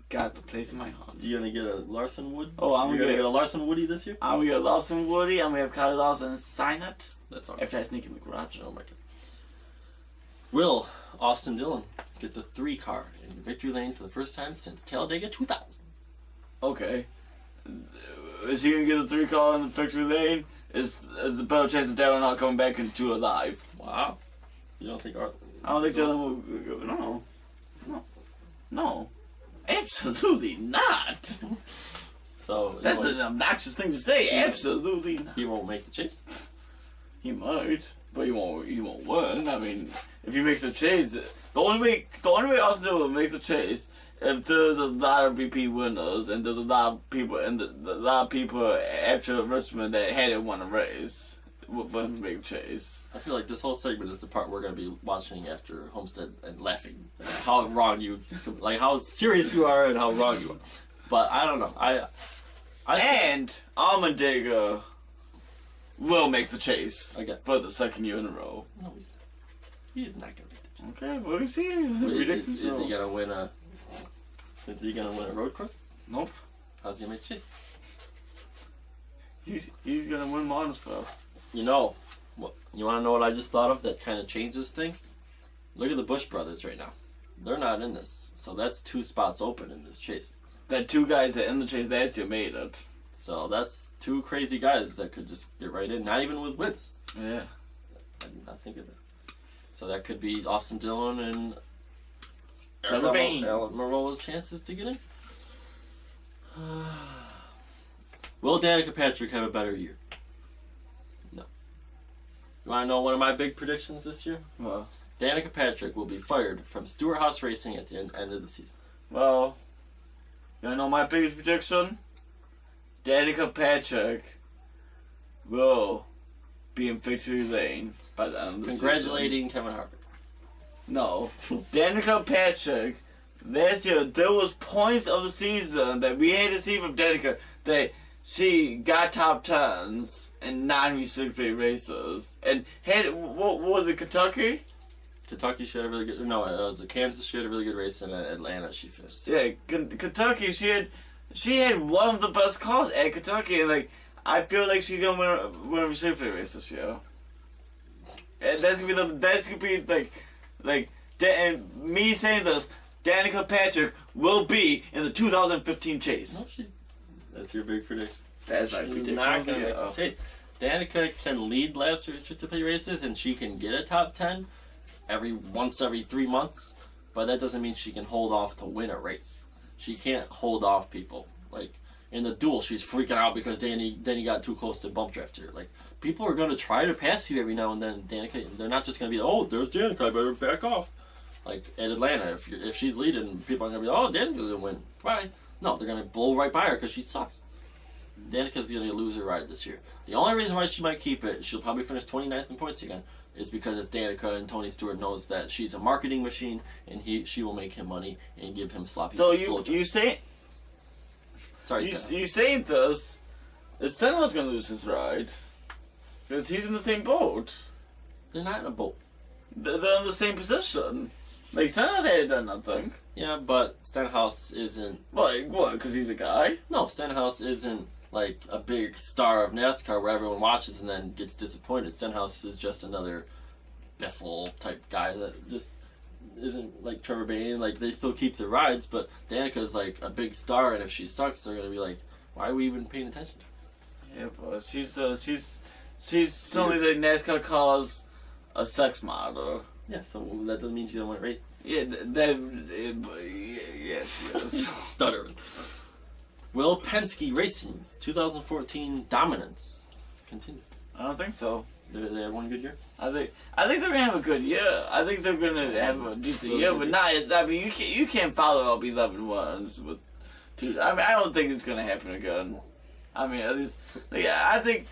got the place in my heart. You gonna get a Larson wood? Oh, I'm You're gonna get a Larson Woody this year? I'm gonna get Larson Woody. I'm gonna have Kyle Larson sign it That's all. after I sneak in the garage. Oh my god. Will Austin Dillon get the 3 car in victory lane for the first time since Talladega 2000? Okay. Is he gonna get the 3 car in the victory lane? Is the better chance of Darren not coming back into alive? Wow. You don't think I don't think Dylan will. No. Absolutely not. So That's an obnoxious thing to say. Absolutely not. he won't make the chase? He might, but he won't win. I mean, if he makes the chase, the only way Austin Dillon will make the chase if there's a lot of VP winners and there's a lot of people after Richmond that hadn't won a race for him to make the chase. I feel like this whole segment is the part we're going to be watching after Homestead and laughing. How wrong you, like how serious you are and how wrong you are. But I don't know. And Allmendinger will make the chase Okay. for the 2nd year in a row. No, he's not. He's not going to make the chase. Okay, what do you see? Is Is he going to win a... Is he going to win a road course? Nope. How's he going to make the chase? He's gonna win Monaco. You know, you want to know what I just thought of that kind of changes things? Look at the Busch brothers right now. They're not in this. So that's 2 spots open in this chase. That 2 guys that in the chase last year made it. So that's 2 crazy guys that could just get right in, not even with wins. Yeah. I did not think of that. So that could be Austin Dillon and Trevor Bayne. Marola's chances to get in. Will Danica Patrick have a better year? No. You want to know one of my big predictions this year? Well, Danica Patrick will be fired from Stewart Haas Racing at the end of the season. you wanna know my biggest prediction? Danica Patrick will be in victory lane by the end of the season. Congratulating Kevin Harvick. No. Danica Patrick, last year, there was points of the season that we had to see from Danica that she got top 10s in non-restricted races. And had, what was it, Kentucky? Kentucky she had a really good... No, it was Kansas. She had a really good race, and in Atlanta she finished Yeah, sixth. Kentucky, she had one of the best cars at Kentucky, and like I feel like she's gonna win a restricted race this year. And that's gonna be and me saying this, Danica Patrick will be in the 2015 chase. No, that's your big prediction. That's my She's prediction. not going to make the chase. Danica can lead laps of restricted pay races, and she can get a top 10 once every 3 months, but that doesn't mean she can hold off to win a race. She can't hold off people. Like, in the duel, she's freaking out because Danny got too close to bump drafted her. Like, people are going to try to pass you every now and then, Danica. They're not just going to be, oh, there's Danica, I better back off. Like, at Atlanta, if she's leading, people are going to be, oh, Danica's going to win. Bye. No, they're going to blow right by her because she sucks. Danica's going to lose her ride this year. The only reason why she might keep it, she'll probably finish 29th in points again, is because it's Danica, and Tony Stewart knows that she's a marketing machine, and she will make him money and give him sloppy. So you say... Sorry, you saying this, is Stenhouse going to lose his ride? Because he's in the same boat. They're not in a boat. They're in the same position. Like, Stenhouse hadn't done nothing. Yeah, but Stenhouse isn't... Like, what, because he's a guy? No, Stenhouse isn't, like, a big star of NASCAR where everyone watches and then gets disappointed. Stenhouse is just another Biffle-type guy that just isn't like Trevor Bayne. Like, they still keep their rides, but Danica's, like, a big star, and if she sucks, they're going to be like, why are we even paying attention to her? Yeah, but she's something that NASCAR calls a sex model. Yeah, so that doesn't mean she don't want to race. Yeah, yeah, she is. Stuttering. Will Penske Racing's 2014 dominance continue? I don't think so. They had one good year? I think they're gonna have a good year. I think they're gonna have a decent year, but not. I mean, you can't follow up 11 ones with two. I mean, I don't think it's gonna happen again. I mean, at least, like, I think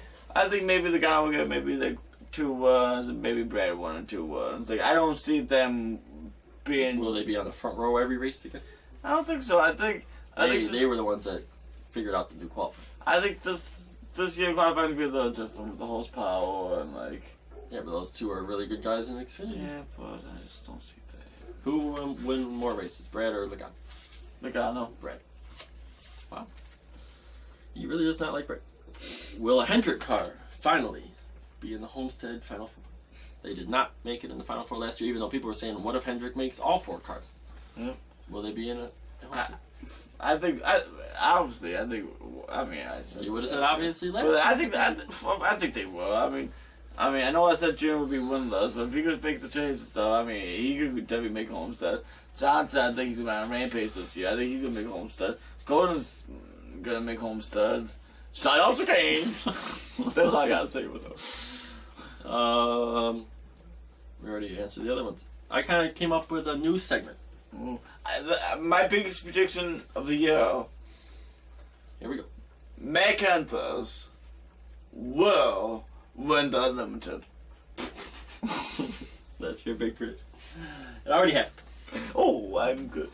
maybe the guy will get maybe like 2 ones, and maybe Brad 1 or 2 ones. Like, I don't see them being. Will they be on the front row every race again? I don't think so. I think they were the ones that figured out the new qualifying. I think this year qualifying will be a little different with the horsepower and like. Yeah, but those two are really good guys in Xfinity. Yeah, but I just don't see that. Who will win more races, Brad or Logano? Logano. Brad. Wow. He really does not like Brad. Will a Hendrick car finally be in the Homestead Final Four? They did not make it in the Final Four last year, even though people were saying, what if Hendrick makes all 4 cars? Yeah. Will they be in it? I think obviously. I mean, I said you would have said obviously last. I think they will. I mean, I know I said June would be winless, but if he could make the chase and stuff, I mean, he could definitely make Homestead. John said I think he's gonna be on a rampage this year. I think he's gonna make Homestead. Gordon's gonna make Homestead. Shout out to Kane. That's all I gotta say with him. We already answered the other ones. I kind of came up with a new segment. My biggest prediction of the year. Here we go. Matt Canthers will win the Unlimited. That's your big prediction. It already happened. Oh, I'm good.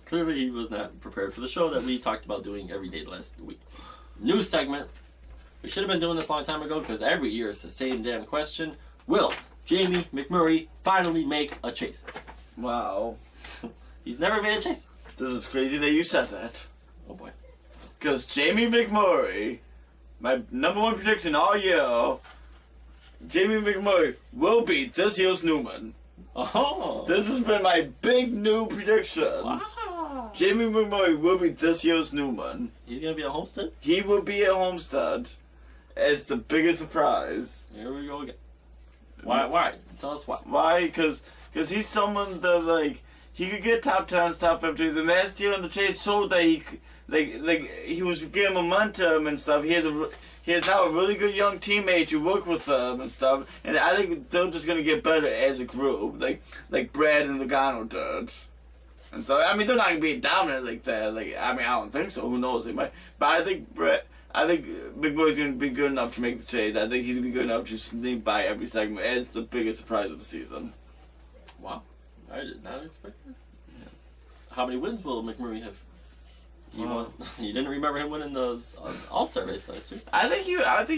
Clearly he was not prepared for the show that we talked about doing every day last week. New segment. We should have been doing this a long time ago because every year it's the same damn question. Will Jamie McMurray finally make a chase? Wow. He's never made a chase. This is crazy that you said that. Oh boy. Because Jamie McMurray, my number 1 prediction all year, Jamie McMurray will beat this year's Newman. Oh. This has been my big new prediction. Wow. Jamie McMurray will be this year's Newman. He's going to be at Homestead? He will be at Homestead as the biggest surprise. Here we go again. Why? Tell us why. Why? Because he's someone that, like, he could get top 10s, top 15s, and last year in the chase showed that he he was getting momentum and stuff. He has now a really good young teammate to work with them and stuff, and I think they're just gonna get better as a group, like Brad and Logano did. And so I mean they're not gonna be dominant like that. Like I mean I don't think so. Who knows? They might, but I think Big Boy's gonna be good enough to make the chase. I think he's gonna be good enough to sneak by every segment as the biggest surprise of the season. Wow. I did not expect that. Yeah. How many wins will McMurray have? You didn't remember him winning the All-Star race last year? I think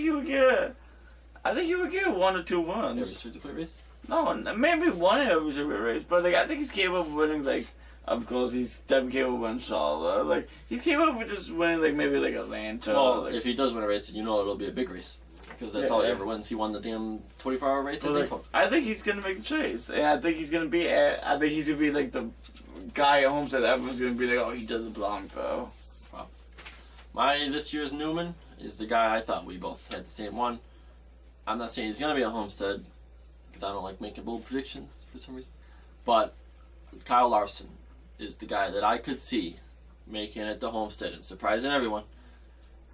he would get 1 or 2 wins. Every certificate race? No, maybe 1 every certificate race. But like I think he's capable of winning. Like of course he's definitely capable of winning Charlotte. Like he's capable of just winning like maybe like Atlanta. Well, like, if he does win a race, you know it'll be a big race. Because that's all he ever wins. He won the damn 24-hour race at Daytona. I think he's gonna make the chase, and I think he's gonna be like the guy at Homestead that everyone's gonna be like, oh, he doesn't belong though. Wow. My this year's Newman is the guy I thought we both had the same one. I'm not saying he's gonna be at Homestead because I don't like making bold predictions for some reason. But Kyle Larson is the guy that I could see making it to Homestead and surprising everyone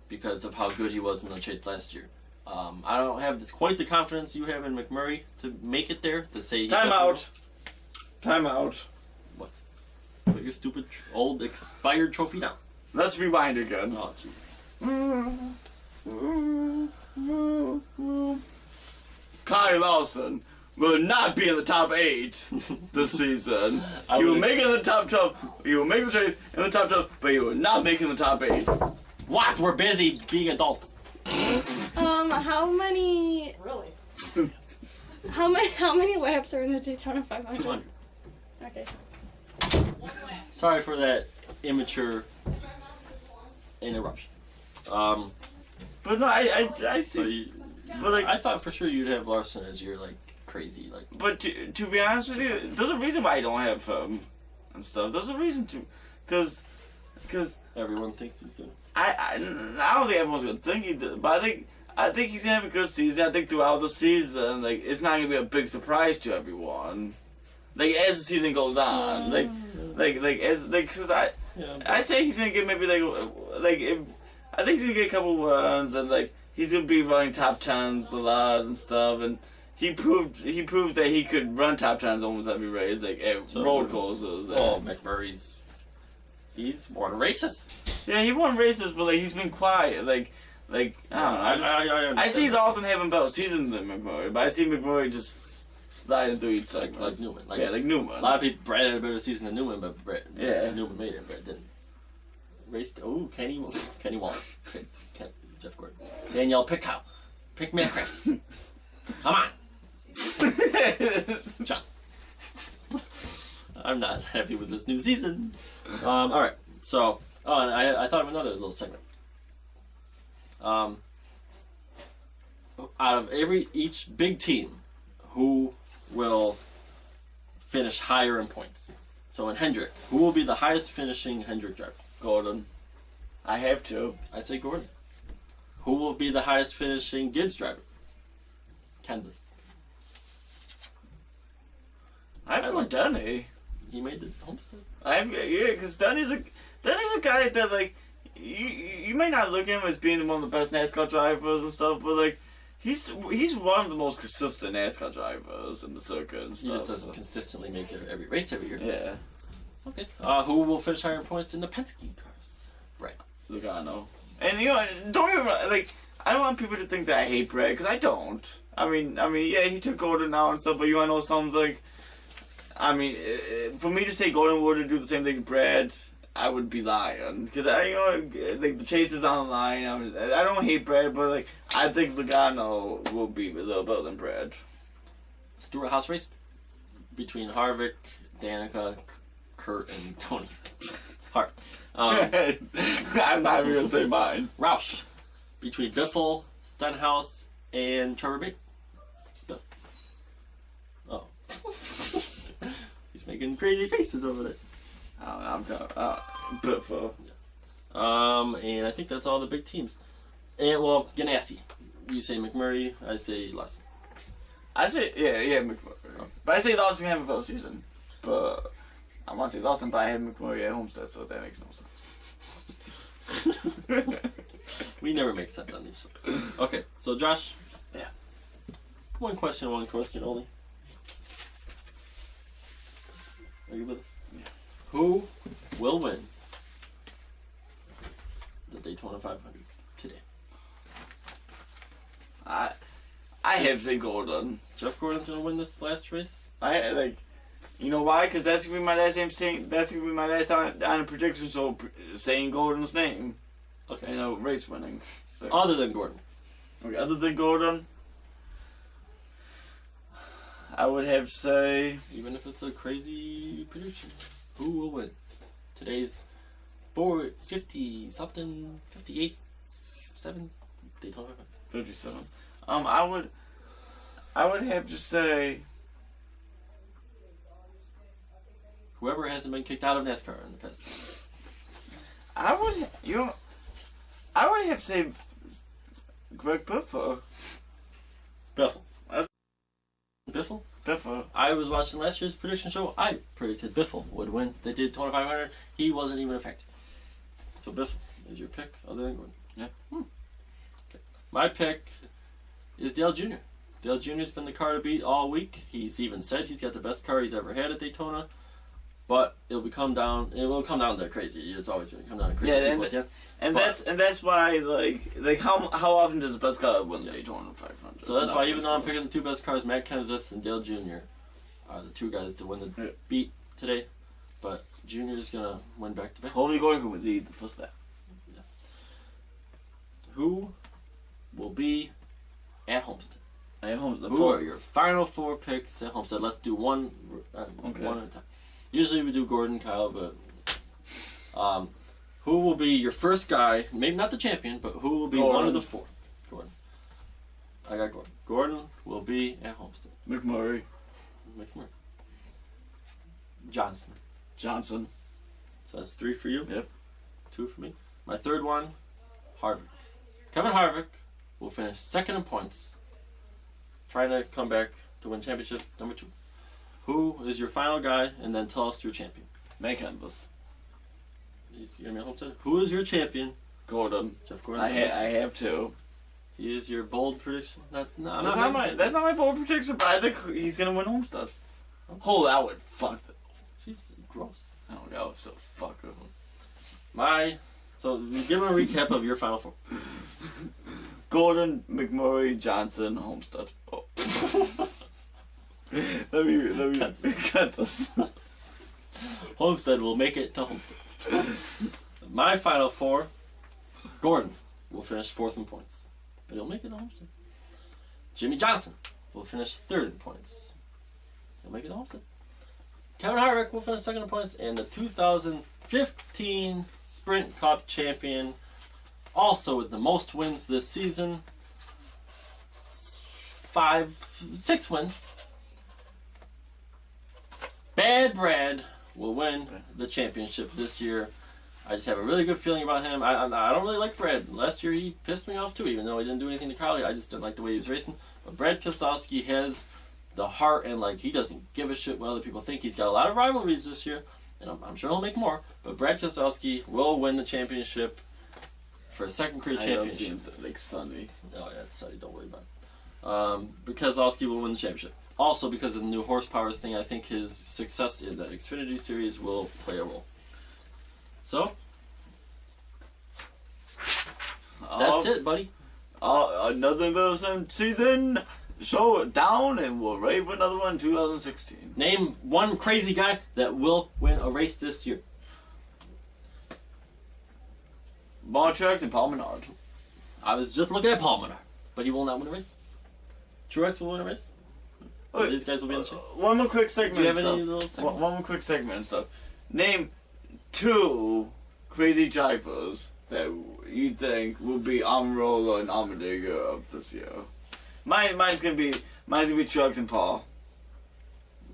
because of how good he was in the chase last year. I don't have quite the confidence you have in McMurray to make it there, to say... Time out. What? Put your stupid, old, expired trophy down. Let's rewind again. Oh, Jesus. Kyle Lawson will not be in the top 8 this season. He will make it in the top 12. He will make the chase in the top 12, but he will not make it in the top 8. What? We're busy being adults. How many? Really? How many laps are in the Daytona 500? 200. Okay. Sorry for that immature interruption. But no, I So see. you, But like, I thought for sure you'd have Larson as your like crazy like. but to be honest with you, there's a reason why I don't have him and stuff. There's a reason to, because Everyone thinks he's gonna. I don't think everyone's gonna think he did, but I think he's gonna have a good season. I think throughout the season, like it's not gonna be a big surprise to everyone. Like as the season goes on, because I say he's gonna get maybe I think he's gonna get a couple runs and like he's gonna be running top 10s a lot and stuff, and he proved that he could run top 10s almost every race, like at road courses. Oh, McMurray's. He's won races. Yeah, he won races, but like he's been quiet. Like I don't know. I see Lawson having better seasons than McMurray, but I see McMurray just sliding through each segment. Like Newman. Like Newman. A lot of people. Brad had a better season than Newman, but Yeah. Newman made it. Brad didn't. Raced. Oh, Kenny Wallace. Jeff Gordon. Danielle, pick Kyle. Pick Mancraft. Come on. John. I'm not happy with this new season. All right. So, and I thought of another little segment. Out of each big team, who will finish higher in points? So in Hendrick, who will be the highest finishing Hendrick driver? Gordon. I have to. I say Gordon. Who will be the highest finishing Gibbs driver? Kenneth. I've I got like Denny. He made the Homestead. Because Denny's a guy that like you may not look at him as being one of the best NASCAR drivers and stuff, but like he's one of the most consistent NASCAR drivers in the circuit and stuff. He just doesn't consistently make it every race every year. Yeah. Okay. Who will finish higher in points in the Penske cars? Right. Logano. And don't get me wrong, like I don't want people to think that I hate Brad because I don't. I mean, yeah, he took Gordon now and stuff, but you wanna know something? Like, I mean, for me to say Gordon were to do the same thing to Brad, I would be lying because like the chase is on the line. I don't hate Brad, but like I think Logano will be a little better than Brad. Stewart House race between Harvick, Danica, Kurt, and Tony. Hart. I'm not even gonna say mine. Roush between Biffle, Stenhouse, and Trevor Bate. Biff. Oh. He's making crazy faces over there. I'm Biffle. And I think that's all the big teams. And well, Ganassi. You say McMurray, I say Larson. I say yeah, McMurray. But I say Lawson have a better season. But I want to say Lawson, but I have McMurray at Homestead, so that makes no sense. We never make sense on these shows. Okay, so Josh. Yeah. One question only. Are you with us? Yeah. Who will win the Daytona 500 today? I have to say Gordon. Jeff Gordon's gonna win this last race. I like, you know why? Because that's gonna be my last time saying. That's gonna be my last time on a prediction show saying Gordon's name. Okay. Race winning. But, Other than Gordon. okay, other than Gordon, I would have to say. Even if it's a crazy prediction, who will win today's 450 something 58 7 Daytona 500? 57. I would have to say. Whoever hasn't been kicked out of NASCAR in the past. I would have to say Greg Biffle. Biffle. Biffle? Biffle. I was watching last year's prediction show. I predicted Biffle would win the Daytona 500. He wasn't even affected. So Biff is your pick other than Gordon? Yeah. Okay. My pick is Dale Jr. Dale Jr.'s been the car to beat all week. He's even said he's got the best car he's ever had at Daytona. But it will come down to crazy. It's always going to come down to crazy. Yeah, and that's why like how often does the best car win the Daytona 500? So that's why even though I'm picking the two best cars, Matt Kenseth and Dale Jr. are the two guys to win the beat today. But Jr. is going to win back to back. Hopefully Gordon will lead the first lap. Yeah. Who will be at Homestead? Who are your final 4 picks at Homestead? Let's do one at a time. Usually we do Gordon, Kyle, but who will be your first guy? Maybe not the champion, but who will be one of the 4? Gordon. I got Gordon. Gordon will be at Homestead. McMurray. Johnson. So that's 3 for you. Yep. 2 for me. My third one, Harvick. Kevin Harvick will finish second in points, trying to come back to win championship number 2. Who is your final guy? And then tell us your champion. Make Canvas. He's gonna be at Homestead. Who is your champion? Gordon. Jeff Gordon. I have 2. He is your bold prediction. That's not my bold prediction, but I think he's gonna win Homestead. Oh, that would fuck. She's gross. Oh, that was so fucking. So give him a recap of your final 4. Gordon, McMurray, Johnson, Homestead. Oh. let me cut this. Homestead will make it to Homestead. My final 4, Gordon will finish 4th in points, but he'll make it to Homestead. Jimmy Johnson will finish 3rd in points. He'll make it to Homestead. Kevin Harvick will finish 2nd in points, and the 2015 Sprint Cup champion, also with the most wins this season, 6 wins. Bad Brad will win the championship this year. I just have a really good feeling about him. I don't really like Brad. Last year he pissed me off too, even though he didn't do anything to Kyle. I just didn't like the way he was racing. But Brad Keselowski has the heart, and he doesn't give a shit what other people think. He's got a lot of rivalries this year, and I'm sure he'll make more. But Brad Keselowski will win the championship for a second career championship. I don't see him Sunday. Oh yeah, it's Sunday. Don't worry about it. Keselowski will win the championship. Also, because of the new horsepower thing, I think his success in the Xfinity series will play a role. So, that's it, buddy. Another Wilson season showdown, and we'll rave another one in 2016. Name one crazy guy that will win a race this year. Ball Trucks and Paul Menard. I was just looking at Paul Menard, but he will not win a race. Truex will win a race. So these guys will be in the chase. One more quick segment. Do you have any little segments? One more quick segment and stuff. Name 2 crazy drivers that you think will be Almirola and Allmendinger of this year. Mine's gonna be Trucks and Paul.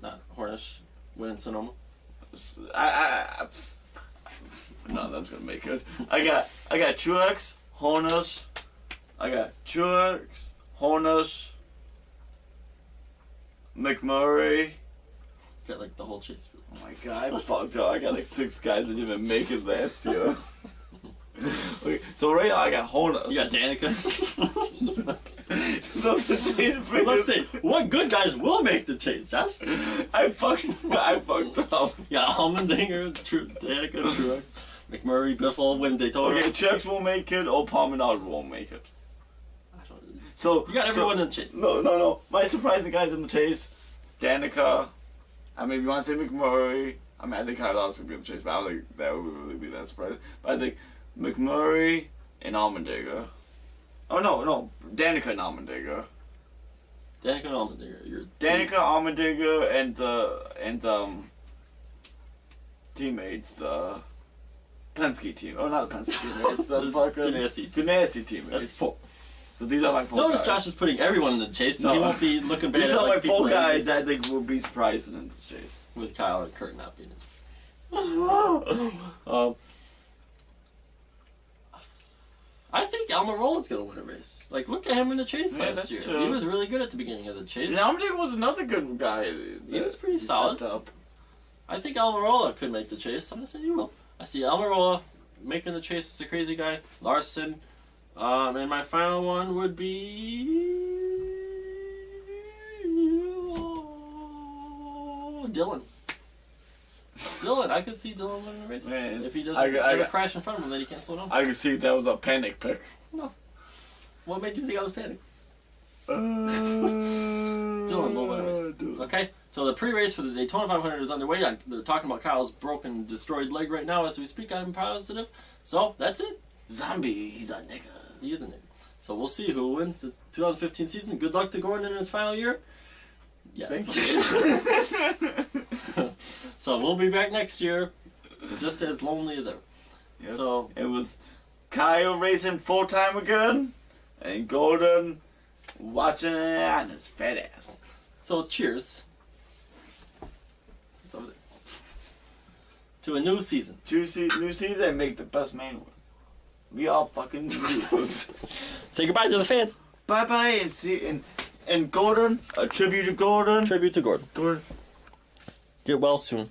Not Hornish winning Sonoma. No, that's gonna make it. I got Truex, Hornish. I got Truex, Hornish, McMurray. Got the whole chase. Oh my god, I fucked up. I got 6 guys that didn't even make it last year. Okay, so right now I got Hornish. You got Danica. So let's see. What good guys will make the chase, Josh? I fucked up. Yeah, Allmendinger, Danica, Truex, McMurray, Biffle win Daytona. Okay, Truex won't make it, or Paul Menard won't make it. So you got everyone in the chase. No. My surprising guys in the chase, Danica. I mean, if you want to say McMurray, I mean, I think Kyle Busch could be in the chase, but I don't think that would really be that surprising. But I think McMurray and Allmendinger. Oh no, Danica and Allmendinger. Danica and Allmendinger. Danica, Allmendinger, and teammates, the Penske team. Oh, not the Penske teammates. The fucking Ganassi teammates. That's 4. So these are my 4 Notice guys. Josh is putting everyone in the chase, so he won't be looking bad. These at are my 4 guys that that I think will be surprising in this chase. with Kyle and Kurt not being in. I think Almirola's going to win a race. Look at him in the chase last year. True. He was really good at the beginning of the chase. And Allmendinger was another good guy. He was pretty solid. Up. I think Almirola could make the chase. I'm going to say he will. I see Almirola making the chase is a crazy guy. Larson. And my final one would be Dylan. Dylan, I could see Dylan winning the race. Man, if he doesn't have a crash in front of him, then he can't slow down. I can see that was a panic pick. No. What made you think I was panicking? Dylan will win a race. Okay, so the pre-race for the Daytona 500 is underway. They're talking about Kyle's broken, destroyed leg right now as we speak. I'm positive. So that's it. Zombie, he's a nigga. He is a nigga. So we'll see who wins the 2015 season. Good luck to Gordon in his final year. Yeah. Thank you. So we'll be back next year, just as lonely as ever. Yep. So it was Kyle racing full time again, and Gordon watching it on his fat ass. So cheers. It's over there. To a new season. New season and make the best man win. We all fucking losers. Say goodbye to the fans. Bye bye and see and Gordon, a tribute to Gordon. Tribute to Gordon. Gordon. Get well soon.